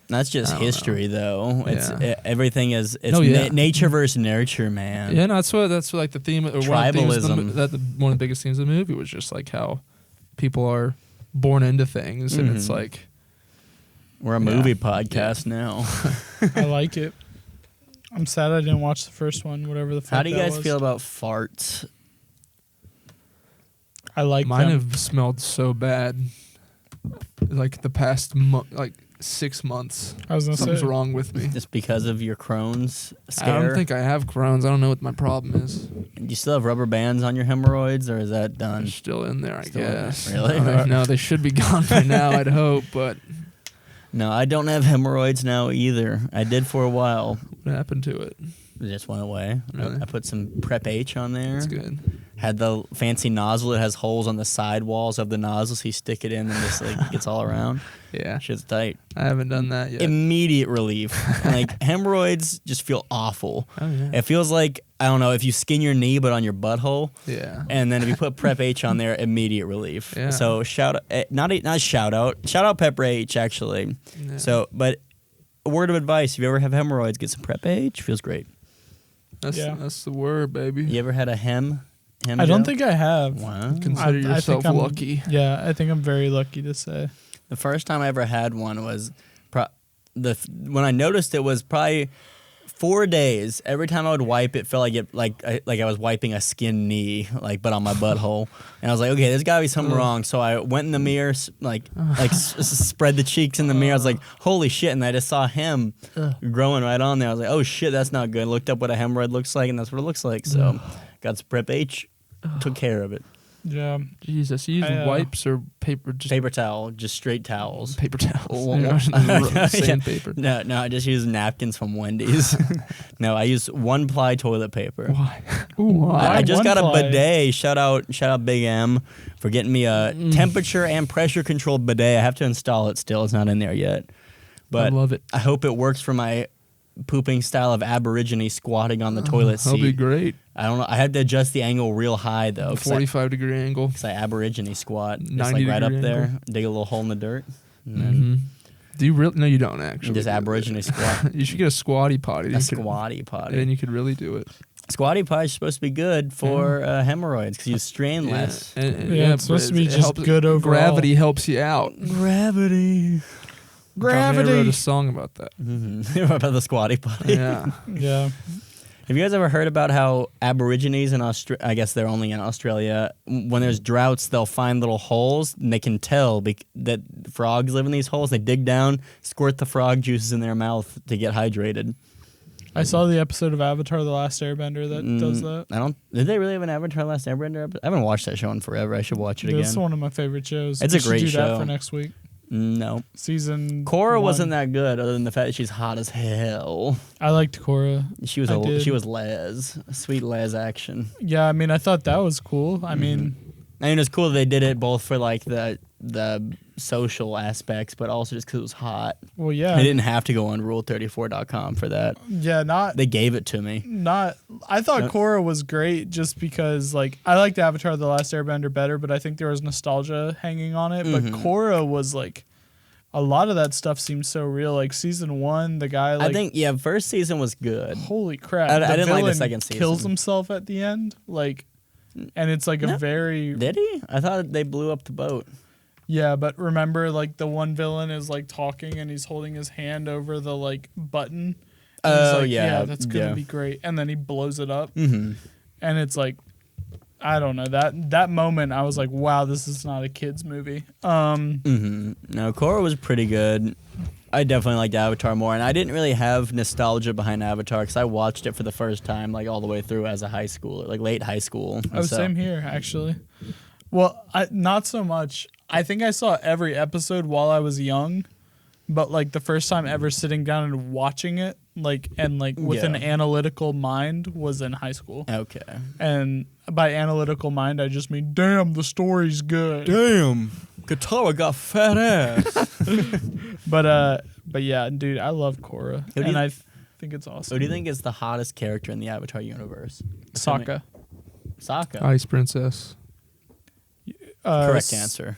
That's just I don't history, though. It's Yeah. everything is it's Oh, yeah. nature versus nurture, man. yeah, no, that's what like the theme or one of the themes of the Tribalism. one of the biggest themes of the movie was just like how people are born into things, and it's Mhm. like. We're a movie podcast now. I like it. I'm sad I didn't watch the first one, whatever the fuck How do you that guys was. feel about farts? I like Mine them. have smelled so bad, like the past 6 months. I was gonna Something's say. wrong with me. Just because of your Crohn's scare? I don't think I have Crohn's. I don't know what my problem is. Do you still have rubber bands on your hemorrhoids, or is that They're done? still in there, I Still in there. guess. Really? No, they should be gone by now, I'd hope, but No, I don't have hemorrhoids now either. I did for a while. what happened to it? It just went away. Really? I put some Prep H on there. That's good. Had the fancy nozzle that has holes on the side walls of the nozzle, so you stick it in and just like gets all around. Yeah, Shit's tight. I haven't done that yet. Immediate relief. Like hemorrhoids just feel awful. Oh, yeah. It feels like, I don't know, if you skin your knee but on your butthole, Yeah. and then if you put Prep H on there, immediate relief. Yeah. So shout out Pep H actually. Yeah. So, but a word of advice: if you ever have hemorrhoids, get some Prep H. Feels great. That's the word, baby. You ever had a hem I don't job? think I have. Wow. Consider I yourself think I'm- lucky. Yeah, I think I'm very lucky to say. The first time I ever had one was when I noticed it was probably 4 days. Every time I would wipe, it felt like I was wiping a skinned knee, but on my butthole. And I was like, okay, there's gotta be something wrong. So I went in the mirror, spread the cheeks in the mirror. I was like, holy shit! And I just saw him growing right on there. I was like, oh shit, that's not good. Looked up what a hemorrhoid looks like, and that's what it looks like. So got some Prep H, took care of it. Yeah. Jesus, you use wipes or paper? Just Paper towel, just straight towels. paper towels. Yeah. Sandpaper. No, I just use napkins from Wendy's. No, I use 1-ply toilet paper. Why? I just got a one-ply? bidet. Shout out Big M for getting me a temperature and pressure controlled bidet. I have to install it still. It's not in there yet. But I love it. I hope it works for my pooping style of Aborigine squatting on the toilet seat. That'll be great. I don't know. I had to adjust the angle real high though. 45-degree angle. Because I Aborigine squat. It's 90 right up degree there. angle. Dig a little hole in the dirt. And then Mm-hmm. Do you really? No, you don't actually. just Aborigine squat. You should get a squatty potty. A squatty potty. Then you could really do it. Squatty potty is supposed to be good for hemorrhoids because you strain less. Yeah, it's supposed to be it just helps- good overall. Gravity helps you out. Gravity. John Mayer wrote a song about that. About the squatty potty. Yeah. Yeah. Have you guys ever heard about how Aborigines in Australia, I guess they're only in Australia, when there's droughts, they'll find little holes and they can tell that frogs live in these holes. They dig down, squirt the frog juices in their mouth to get hydrated. I saw the episode of Avatar: The Last Airbender that does that. Did they really have an Avatar Last Airbender episode? I haven't watched that show in forever. I should watch it again. This is one of my favorite shows. It's We a should great do show. that for next week. No. Season Korra 1. wasn't that good other than the fact that she's hot as hell. I liked Korra. She was I did. she was Les. Sweet Les action. Yeah, I mean, I thought that was cool. I mean, It's cool that they did it both for the social aspects, but also just because it was hot. well, yeah. I didn't have to go on rule34.com for that. Yeah, They gave it to me. I thought Korra was great just because, I liked Avatar: The Last Airbender better, but I think there was nostalgia hanging on it. But Korra was, a lot of that stuff seems so real. Like, season 1, the guy, I think, first season was good. holy crap. I the didn't like the villain second season. kills himself at the end. And it's, a very... Did he? I thought they blew up the boat. Yeah, but remember, the one villain is, talking and he's holding his hand over the, button. And he's Oh, like, yeah. that's going to Yeah. be great. And then he blows it up. Mm-hmm. And it's I don't know. That moment, I was like, wow, this is not a kid's movie. No, Korra was pretty good. I definitely liked Avatar more, and I didn't really have nostalgia behind Avatar because I watched it for the first time, all the way through as a high schooler, late high school. Oh, same here, actually. Well, not so much. I think I saw every episode while I was young, but the first time ever sitting down and watching it, with an analytical mind was in high school. Okay. And by analytical mind, I just mean, damn, the story's good. Damn, Katara got fat ass. But yeah, dude, I love Korra, do you- and I think it's awesome. Who do you think is the hottest character in the Avatar universe? Sokka. Sokka. Ice Princess. Correct answer.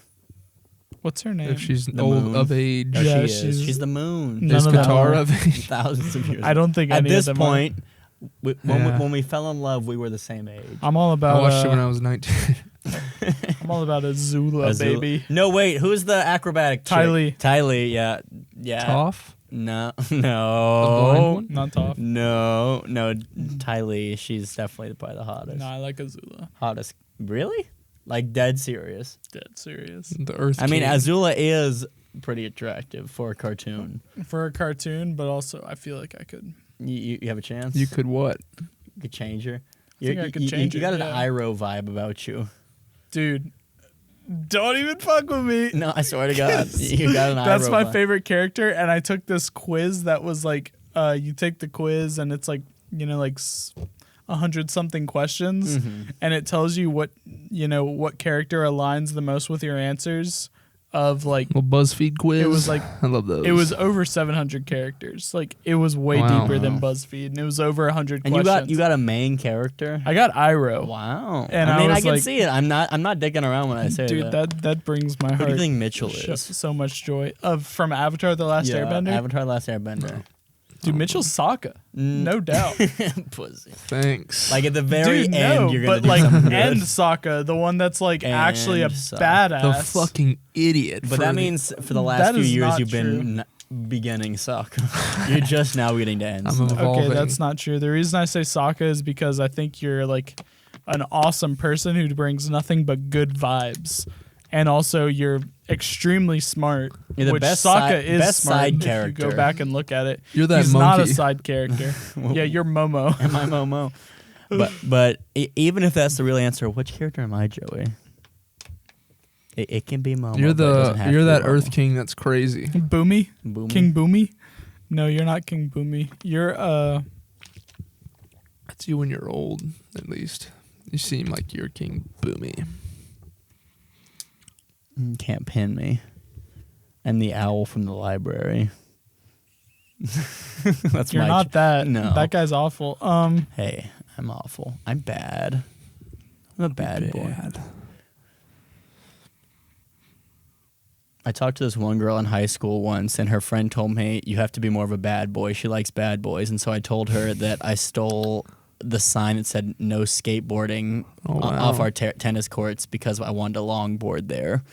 What's her name? If she's The old moon. of age. Or Yeah, she is. she's- She's the moon. None Is of them Katara are. of age? Thousands of years. I don't think At any this of them are. point, when Yeah. we fell in love, we were the same age. I'm all I about. watched it when I was 19. I'm all about Azula, Azula. baby. No, wait. Who's the acrobatic chick? Tylee. Tylee, yeah. Toph? No. The blind No. one? Not Toph. No. Tylee, she's definitely probably the hottest. No, I like Azula. Hottest. Really? Dead serious. Dead serious. The Earth I mean, King. Azula is pretty attractive for a cartoon. For a cartoon, but also I feel like I could. You have a chance? You could what? You could change her. think I could change You her, got an yeah. Iroh vibe about you. Dude, don't even fuck with me. No, I swear to God. You got an Iroh That's my vibe. favorite character, and I took this quiz that was you take the quiz, and it's 100-something questions, and it tells you what character aligns the most with your answers. Of Little BuzzFeed quiz. it was I love those. it was over 700 characters. It was way Wow. deeper than BuzzFeed, and it was over 100 And questions. you got a main character? I got Iroh. Wow. And I I mean, I was can like- see it. I'm not dicking around when I say Dude, that brings my Who heart. do you think Mitchell so- is? so much joy. From Avatar: The Last Airbender. Avatar Last Airbender. Dude, Mitchell's Sokka, no doubt. Pussy. Thanks. At the very Dude, end, no, you're going but to do something end good. Sokka, the one that's actually a And Sokka. badass. the fucking idiot. But that means for the last That few is years not you've been beginning Sokka. You're just now getting to end. I'm Sokka. evolving. Okay, that's not true. The reason I say Sokka is because I think you're like an awesome person who brings nothing but good vibes, and also you're extremely smart. You're the which best Sokka is best smart. side if character. You go back and look at it. You're that He's not a monkey. side character. Yeah, you're Momo. Am I Momo? But even if that's the real answer, which character am I, Joey? It can be Momo. You're but it doesn't have to you're be that Momo. Earth King that's crazy. Boomy? Boomy? King Boomy? No, you're not King Boomy. You're That's you when you're old, at least. You seem like you're King Boomy. Can't pin me. I'm the owl from the library. That's you're my not that. No. That guy's awful. Hey, I'm awful. I'm bad. I'm a bad boy. I talked to this one girl in high school once, and her friend told me, you have to be more of a bad boy. She likes bad boys. And so I told her that I stole the sign that said no skateboarding off our tennis courts because I wanted a longboard there.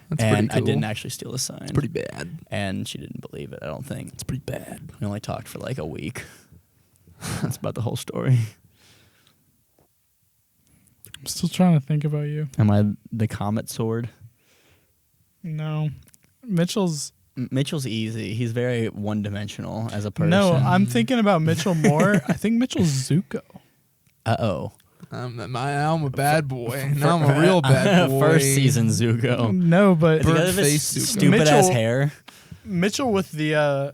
That's and pretty cool. I didn't actually steal the sign. It's pretty bad. And she didn't believe it, I don't think. It's pretty bad. We only talked for like a week. That's about the whole story. I'm still trying to think about you. Am I the Comet Sword? No. Mitchell's... Mitchell's easy. He's very one-dimensional as a person. No, I'm thinking about Mitchell more. I think Mitchell's Zuko. Uh-oh. I'm a bad boy. Now I'm a real bad boy. First season Zuko. No, but Because of his face Zuko. stupid-ass Mitchell- hair. Mitchell with the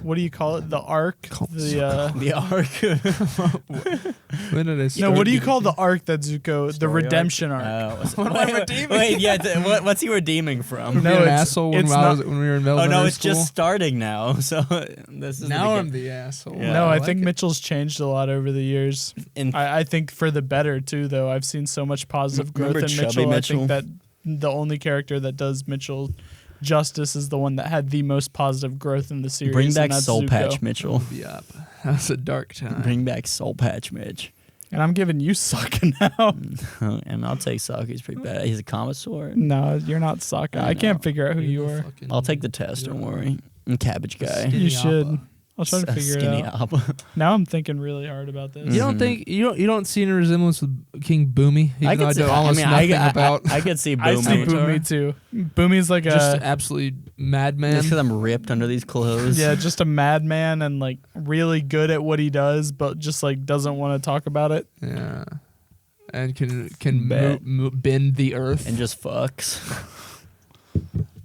what do you call it? The arc. The The arc. When did I no, start what do you getting- call the arc that Zuko? The Story arc? redemption arc. What am I redeeming? Wait, yeah. What's he redeeming from? Be No, an it's- asshole when, it's I not- was, when we were in Oh elementary no, it's school? just starting now. So this is Now the I'm the asshole. Yeah. No, I like think it. Mitchell's changed a lot over the years. In, I think for the better too, though. I've seen so much positive growth Remember in Chubby Mitchell. I Mitchell? think that the only character that does Mitchell justice is the one that had the most positive growth in the series. bring and back that's Soul Zuko. Patch Mitchell. Yep. That's a dark time. Bring back Soul Patch Mitch. And I'm giving you Sokka now. And I'll take Sokka. He's pretty bad. He's a Comet Sword. No, you're not Sokka. I I can't know. figure out who you are. I'll take the test. Don't worry. I'm Cabbage Guy. Skinny You should. Appa. I'll try to figure Skinny it out. Appa. Now I'm thinking really hard about this. You don't think you don't see any resemblance with King Boomy? Even though I know almost nothing about. I could see I Boomy. see Boomy too. Boomy's like just a absolutely madman. Just because I'm ripped under these clothes. yeah, just a madman and like really good at what he does, but just like doesn't want to talk about it. Yeah, and can Bet. bend the earth. And just fucks.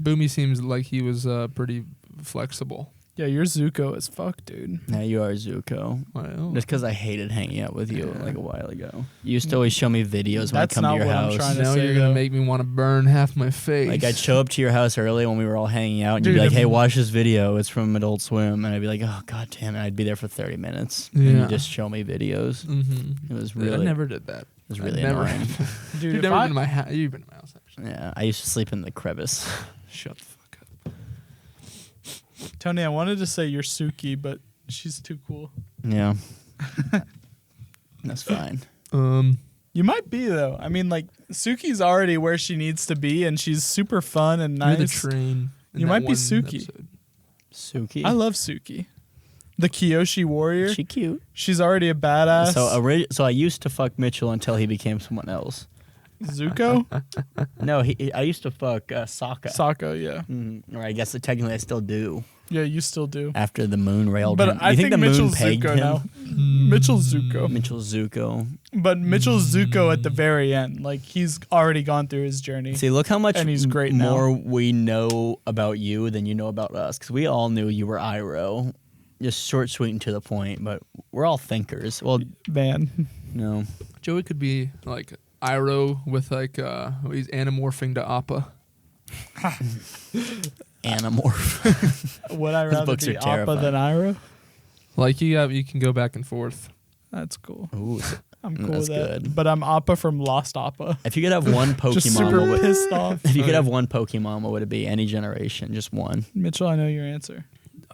Boomy seems like he was pretty flexible. Yeah, you're Zuko as fuck, dude. Now you are Zuko. Well, Just because I hated hanging out with you like a while ago. You used to always show me videos when That's I come not to your what I'm house. trying to now say, you're gonna though. make me want to burn half my face. Like I'd show up to your house early when we were all hanging out, and you'd Dude, be like, if- "Hey, watch this video. It's from Adult Swim," and I'd be like, "Oh God damn it!" I'd be there for 30 minutes, and Yeah. you just show me videos. Mm-hmm. It was I really, never did that. it was I really never- annoying. Dude, You've if never I- been to my house. You've been to my house, actually. Yeah, I used to sleep in the crevice. Shut the fuck up. Tony, I wanted to say you're Suki, but she's too cool. Yeah, that's fine. You might be though. I mean, like Suki's already where she needs to be, and she's super fun and Near nice. the train. in You that might be one Suki. episode. Suki, I love Suki, the Kyoshi warrior. she cute. She's already a badass. So I used to fuck Mitchell until he became someone else. Zuko, No, I used to fuck Sokka. Sokka, yeah, Or I guess technically I still do. yeah, you still do. After the moon railed But him. I you think the moon Mitchell's pegged Zuko him? now. Mitchell's Zuko, Mitchell Zuko. but Mitchell's Zuko at the very end. Like he's already gone through his journey. See, look how much And he's great now. more we know about you than you know about us. Because we all knew you were Iroh. Just short, sweet, and to the point. But we're all thinkers. Well, Man, no. Joey could be like Iroh with like he's anamorphing to Appa. Animorph. would I Those rather books be are Appa than terrifying. Iroh? Like you can go back and forth. That's cool. Ooh, I'm cool that's with that. good. But I'm Appa from Lost Appa. if you could have one Just Pokemon, super what would, pissed off. if you could have one Pokemon, what would it be? Any generation, just one. Mitchell, I know your answer.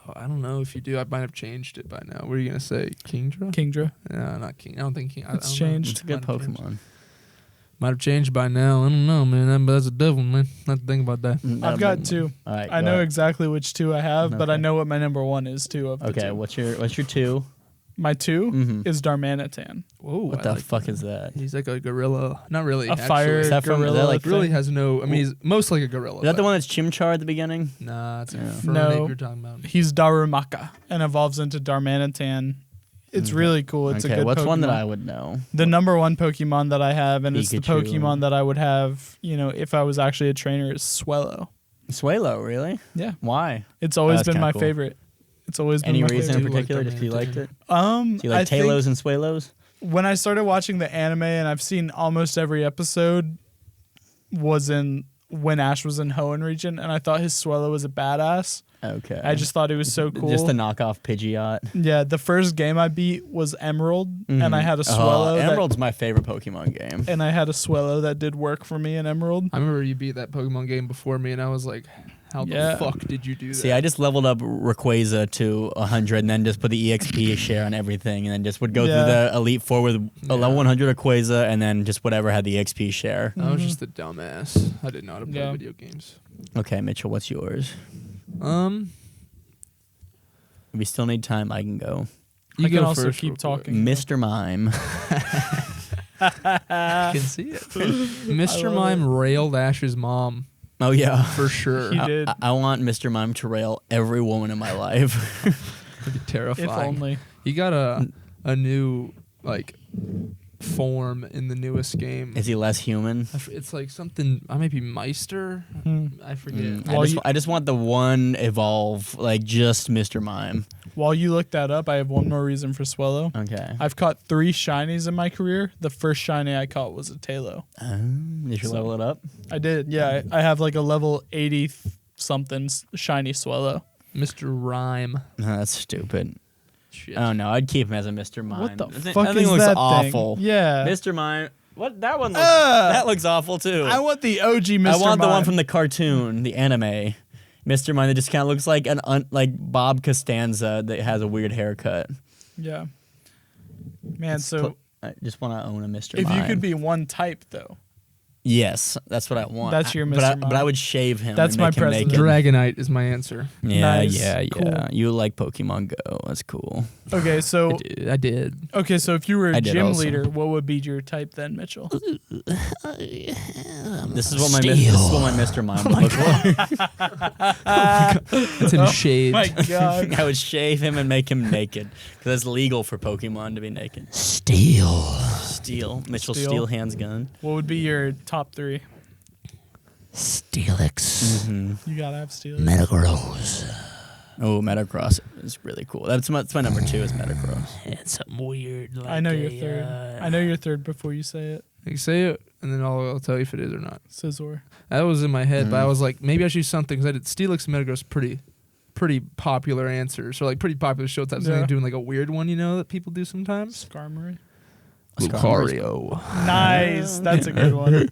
Oh, I don't know if you do. I might have changed it by now. What are you gonna say? Kingdra? Kingdra. No, not King. I don't think King. I It's don't know. changed. It's a good Might have changed. Pokemon. Might have changed by now. I don't know, man. That's a devil, man. Not to think about that. I've got 2. All right, I go know ahead. exactly which 2 I have, but I Okay. know what my number 1 is too. Of the Okay, 2. what's your 2? My 2 Mhm. is Darmanitan. Whoa, What the fuck is that? He's like a gorilla. Not really. A actually. fire Is that from- is that gorilla. like Really thing. has no. I mean, he's most like a gorilla. Is that the but- one that's Chimchar at the beginning? Nah, it's a Yeah. fern No. ape you're talking about. He's Darumaka and evolves into Darmanitan. It's really cool. It's a Okay, good what's Pokemon. one that I would know? The number 1 Pokemon that I have, and it's the Pikachu. Pokemon that I would have, if I was actually a trainer, is Swellow. Swalo, really? Yeah. Why? It's always that's been kinda my cool. favorite. It's always been Any my reason in favorite. do like particular? Just 'cause you liked it? Um, Do you like I think Talos and Swalos? when I started watching the anime, and I've seen almost every episode, was in when Ash was in Hoenn region, and I thought his Swellow was a badass. Okay. I just thought it was so cool. Just the knockoff Pidgeot. Yeah, the first game I beat was Emerald, and I had a Swellow. Emerald's my favorite Pokemon game. And I had a Swellow that did work for me in Emerald. I remember you beat that Pokemon game before me, and I was like, "How Yeah. the fuck did you do that?" See, I just leveled up Rayquaza to 100 and then just put the EXP share on everything and then just would go Yeah. through the Elite Four with a Yeah. level 100 Rayquaza and then just whatever had the EXP share. I was just a dumbass. I didn't know how to play Yeah. video games. Okay, Mitchell, what's yours? If we still need time, I can go. You I can go also first keep real quick. talking. Mr. Mime. I can see it. Mr. love Mime railed Ash's mom Oh, yeah. for sure. He That'd did. I want Mr. Mime to rail every woman in my life. be terrifying. If only. He got a new like form in the newest game. Is he less human? It's like something. I might be Meister. I forget. I just want the one evolve, like just Mr. Mime. While you look that up, I have one more reason for Swellow. Okay. I've caught 3 shinies in my career. The first shiny I caught was a Talo. Did you level it up? I did. Yeah, I have like a level 80 something shiny Swellow. Mr. Rhyme. No, that's stupid. Shit. Oh no, I'd keep him as a Mr. Mime. What the That fuck thing is looks that awful. thing? Yeah. Mr. Mime. What that one? Looks, Ugh. that looks awful too. I want the OG Mr. I want the one Mime. from the cartoon, the anime. Mr. Mime that just kind of looks like like Bob Costanza that has a weird haircut. Yeah. Man, so I just want to own a Mr. if Mime. you could be one type though, yes, that's what I want. That's your But Mr. I, Mime. but I would shave him. That's and my make him president. naked. Dragonite is my answer. Yeah, Nice. yeah. Cool. You like Pokemon Go? That's cool. okay, so I did. so if you were I a did gym also. leader, what would be your type then, Mitchell? This is what my Mr. Mime would look like. It's him shaved. My God. I would shave him and make him naked because it's legal for Pokemon to be naked. Steel. Mitchell Steel. Steel hands gun. What would be your top 3? Steelix, You gotta have Steel. Metagross, Oh, Metagross is really cool. That's my number 2 is Metagross. and something weird like I know you're a, third. I know you're third before you say it. You say it, and then I'll tell you if it is or not. Scizor. That was in my head, but I was like, maybe I should use something because I did Steelix and Metagross pretty popular answers, or like pretty popular show types. Yeah. I'm doing like a weird one, that people do sometimes. Skarmory. Lucario. Nice. That's a good one.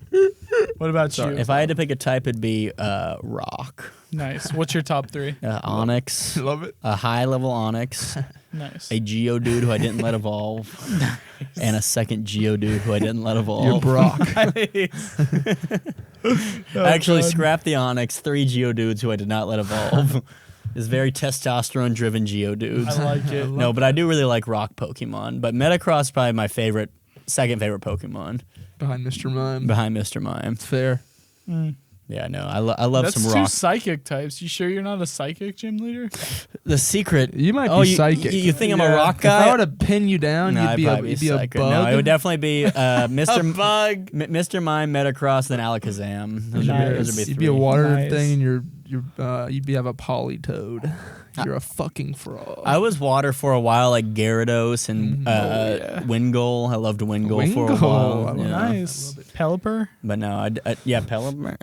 What about you? If I had to pick a type, it'd be Rock. Nice. What's your top 3? Onyx. Love it. A high level Onyx. Nice. A Geodude who I didn't let evolve. And a second Geodude who I didn't let evolve. You're Brock. I actually scrapped the Onyx, 3 Geodudes who I did not let evolve. It's very testosterone driven Geodudes. I like it. No, but I do really like rock Pokemon. But Metagross is probably my second favorite Pokemon Behind Mr. Mime. behind Mr. Mime. It's fair. Yeah, no, I love That's some 2 rock. psychic types. You sure you're not a psychic gym leader? The secret. You might Oh, be psychic. You think I'm a Yeah. rock If guy? I were to pin you down, No, you'd I'd be probably a psychic. bug. No, it would definitely be Mr. Bug. Mr. Mime, Metagross, then Alakazam. Those would be Nice. three. You'd be a water Nice. thing, and you'd have a Politoed. You're a fucking fraud. I was water for a while, like Gyarados and yeah. Wingull. I loved Wingull for a Wingull, while. I love yeah. Nice. Pelipper? But no, yeah, Pelipper.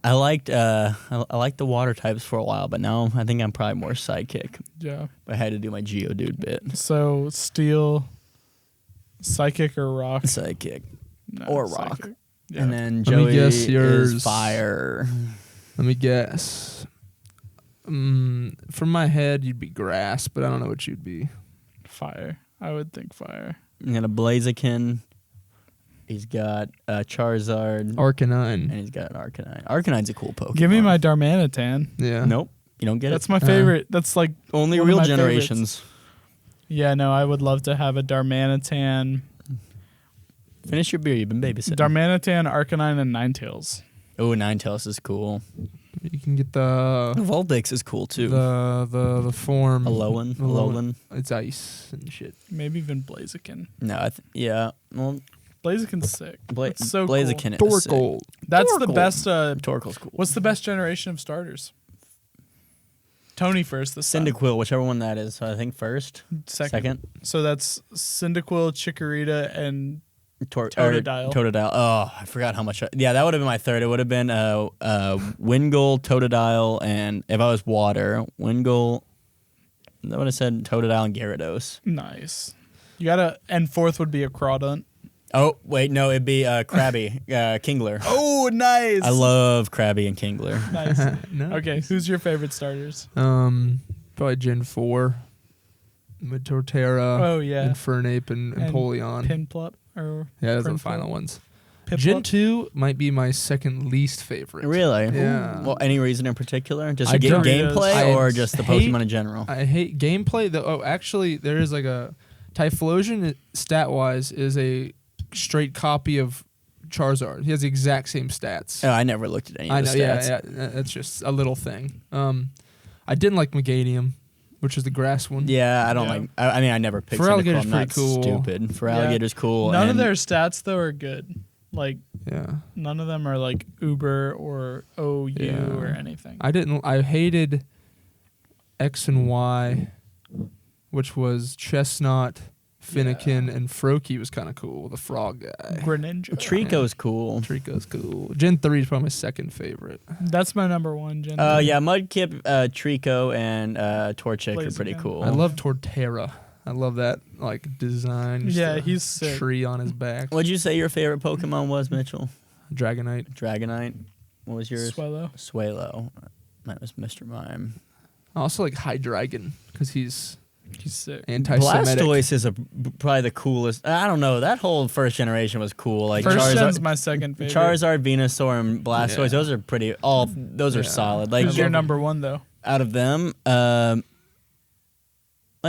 I liked I liked the water types for a while, but now I think I'm probably more psychic. Yeah. I had to do my Geodude bit. So, steel, psychic, or rock? Psychic. No, Or rock. psychic. Yeah. And then Let me Joey guess is yours. fire. Let me guess. From my head, you'd be grass, but I don't know what you'd be. Fire. I would think fire. And then a Blaziken. He's got Charizard. Arcanine. And he's got Arcanine. Arcanine's a cool Pokemon. Give me my Darmanitan. Yeah. Nope. You don't get That's it. my favorite. That's like Only one of real my generations. Yeah, no, I would love to have a Darmanitan. Finish your beer. You've been babysitting. Darmanitan, Arcanine, and Ninetales. Oh, Ninetales is cool. You can get the Vulpix is cool too. the form. Alolan. It's ice and shit. Maybe even Blaziken. No, yeah. Well, Blaziken's sick. It's so Blaziken cool. is sick. Torkoal. That's the Torkoal. best. Torkoal's cool. What's the best generation of starters? Tony first. This time. Cyndaquil, whichever one that is. I think first. Second. So that's Cyndaquil, Chikorita, and Totodile. Totodile. Oh, I forgot how much. Yeah, that would have been my third. It would have been Wingull, Totodile, and if I was water, Wingull. I would have said Totodile and Gyarados. Nice. You gotta. And fourth would be a Crawdaunt. Oh wait, no, it'd be Krabby, Kingler. Oh, nice. I love Krabby and Kingler. Nice. No. Okay, who's your favorite starters? Probably Gen 4. With Torterra. Oh yeah, Infernape and Empoleon. Pinplup or Yeah, those are the Prinplup? final ones. Piplup? Gen 2 might be my second least favorite. Really? Yeah. Well, any reason in particular? Just I the don't- gameplay, I or just the hate- Pokemon in general? I hate gameplay. Actually, there is like a Typhlosion stat-wise is a straight copy of Charizard. He has the exact same stats. Oh, I never looked at any I of know, the stats. yeah, that's just a little thing. I didn't like Meganium, which is the grass one. Yeah, I don't Yeah. like. I mean, I never picked For Cyndaquil. Alligator's I'm not pretty cool. stupid. For Yeah. Alligator's cool. None of and their stats though are good. Like Yeah. none of them are like Uber or OU Yeah. or anything. I hated X and Y, which was Chestnut, Finnegan, and Froakie was kind of cool. The frog guy. Greninja. Trico's cool. Trico's cool. Gen 3 is probably my second favorite. That's my number one. Gen. Yeah, Mudkip, Trico, and Torchic are pretty Blaziken. cool. I love Torterra. I love that design. Just Yeah, a he's sick. tree on his back. What'd you say your favorite Pokemon was, Mitchell? Dragonite. Dragonite. What was yours? Swellow. Swalo. Mine was Mr. Mime. I also like Hydreigon because he's sick. anti-Semitic. Blastoise is probably the coolest. I don't know. That whole first generation was cool. Like First gen's Charizard, my second favorite. Charizard, Venusaur, and Blastoise. Yeah. Those are pretty. Those are Yeah. solid. Like Who's your number one though? out of them, I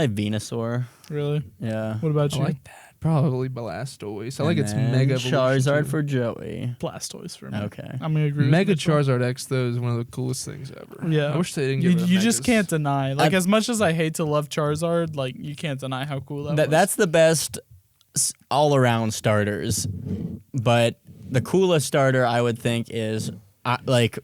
have Venusaur. Really? Yeah. What about I you? like that. Probably Blastoise. I like And its then Mega Evolution Charizard too. for Joey. Blastoise for me. Okay. I'm gonna agree. Mega with Mitchell. Charizard X though is one of the coolest things ever. Yeah. I wish they didn't You, give it you just can't deny. Like I- as much as I hate to love Charizard, like you can't deny how cool that was. That's the best all-around starters, but the coolest starter I would think is like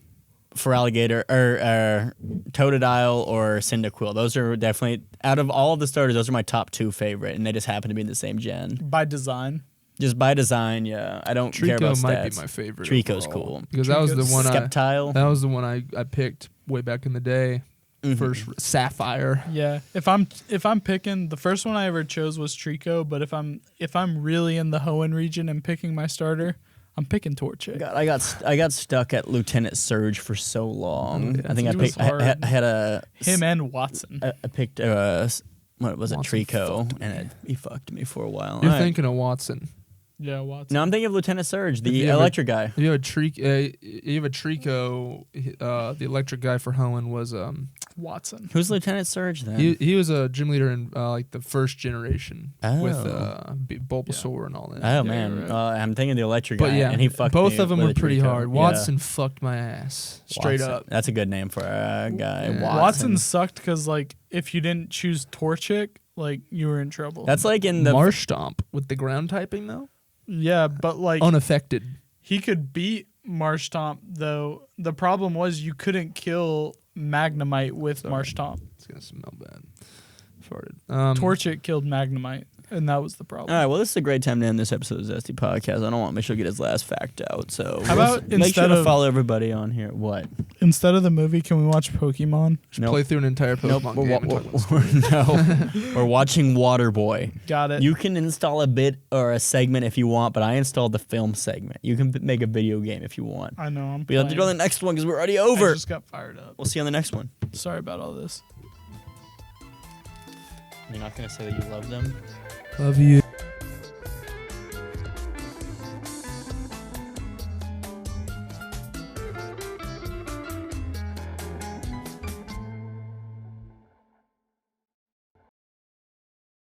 for Alligator or Totodile or Cyndaquil. Those are definitely out of all of the starters. Those are my top two favorite, and they just happen to be in the same gen. by design. Just by design, yeah. I don't care about Trico stats. might be my favorite. Trico's overall. cool. Because that was the one Skeptile. I picked way back in the day. Mhm. First Sapphire. Yeah. If I'm picking, the first one I ever chose was Trico, but if I'm really in the Hoenn region and picking my starter, I'm picking Torchic. God, I got stuck at Lieutenant Surge for so long. Yeah, I think I he was picked. hard. I had a Him and Watson. I picked what was it, Watson Trico, fucked and he fucked me for a while. You're All right. thinking of Watson. Yeah, Watson. No, I'm thinking of Lieutenant Surge, If the you ever- electric guy. If you have a Trico, the electric guy for Hoenn was Watson. Who's Lieutenant Surge then? he was a gym leader in like the first generation with Oh. Bulbasaur and all that. Oh man, right. I'm thinking the electric But guy, yeah, and he fucked both me of them with were a pretty Trico. hard. Yeah. Watson fucked my ass straight Watson. up. That's a good name for a guy. Yeah. Watson sucked because like if you didn't choose Torchic, like you were in trouble. That's like in the Marsh Stomp with the ground typing though, yeah, but like unaffected. he could beat Marshtomp though. The problem was you couldn't kill Magnemite with Sorry. Marshtomp. It's gonna smell bad. Farted. Torchic killed Magnemite, and that was the problem. All right, well, this is a great time to end this episode of Zesty Podcast. I don't want Mitchell to get his last fact out, so How about make sure instead to of- follow everybody on here. What? Instead of the movie, can we watch Pokemon? Nope. Play through an entire Nope. Pokemon game. and talk about No, we're watching Waterboy. Got it. You can install a bit or a segment if you want, but I installed the film segment. You can make a video game if you want. I know. I'm. We have to go to the playing. next one because we're already I over. just got fired up. We'll see you on the next one. Sorry about all this. You're not gonna say that you love them? Love you.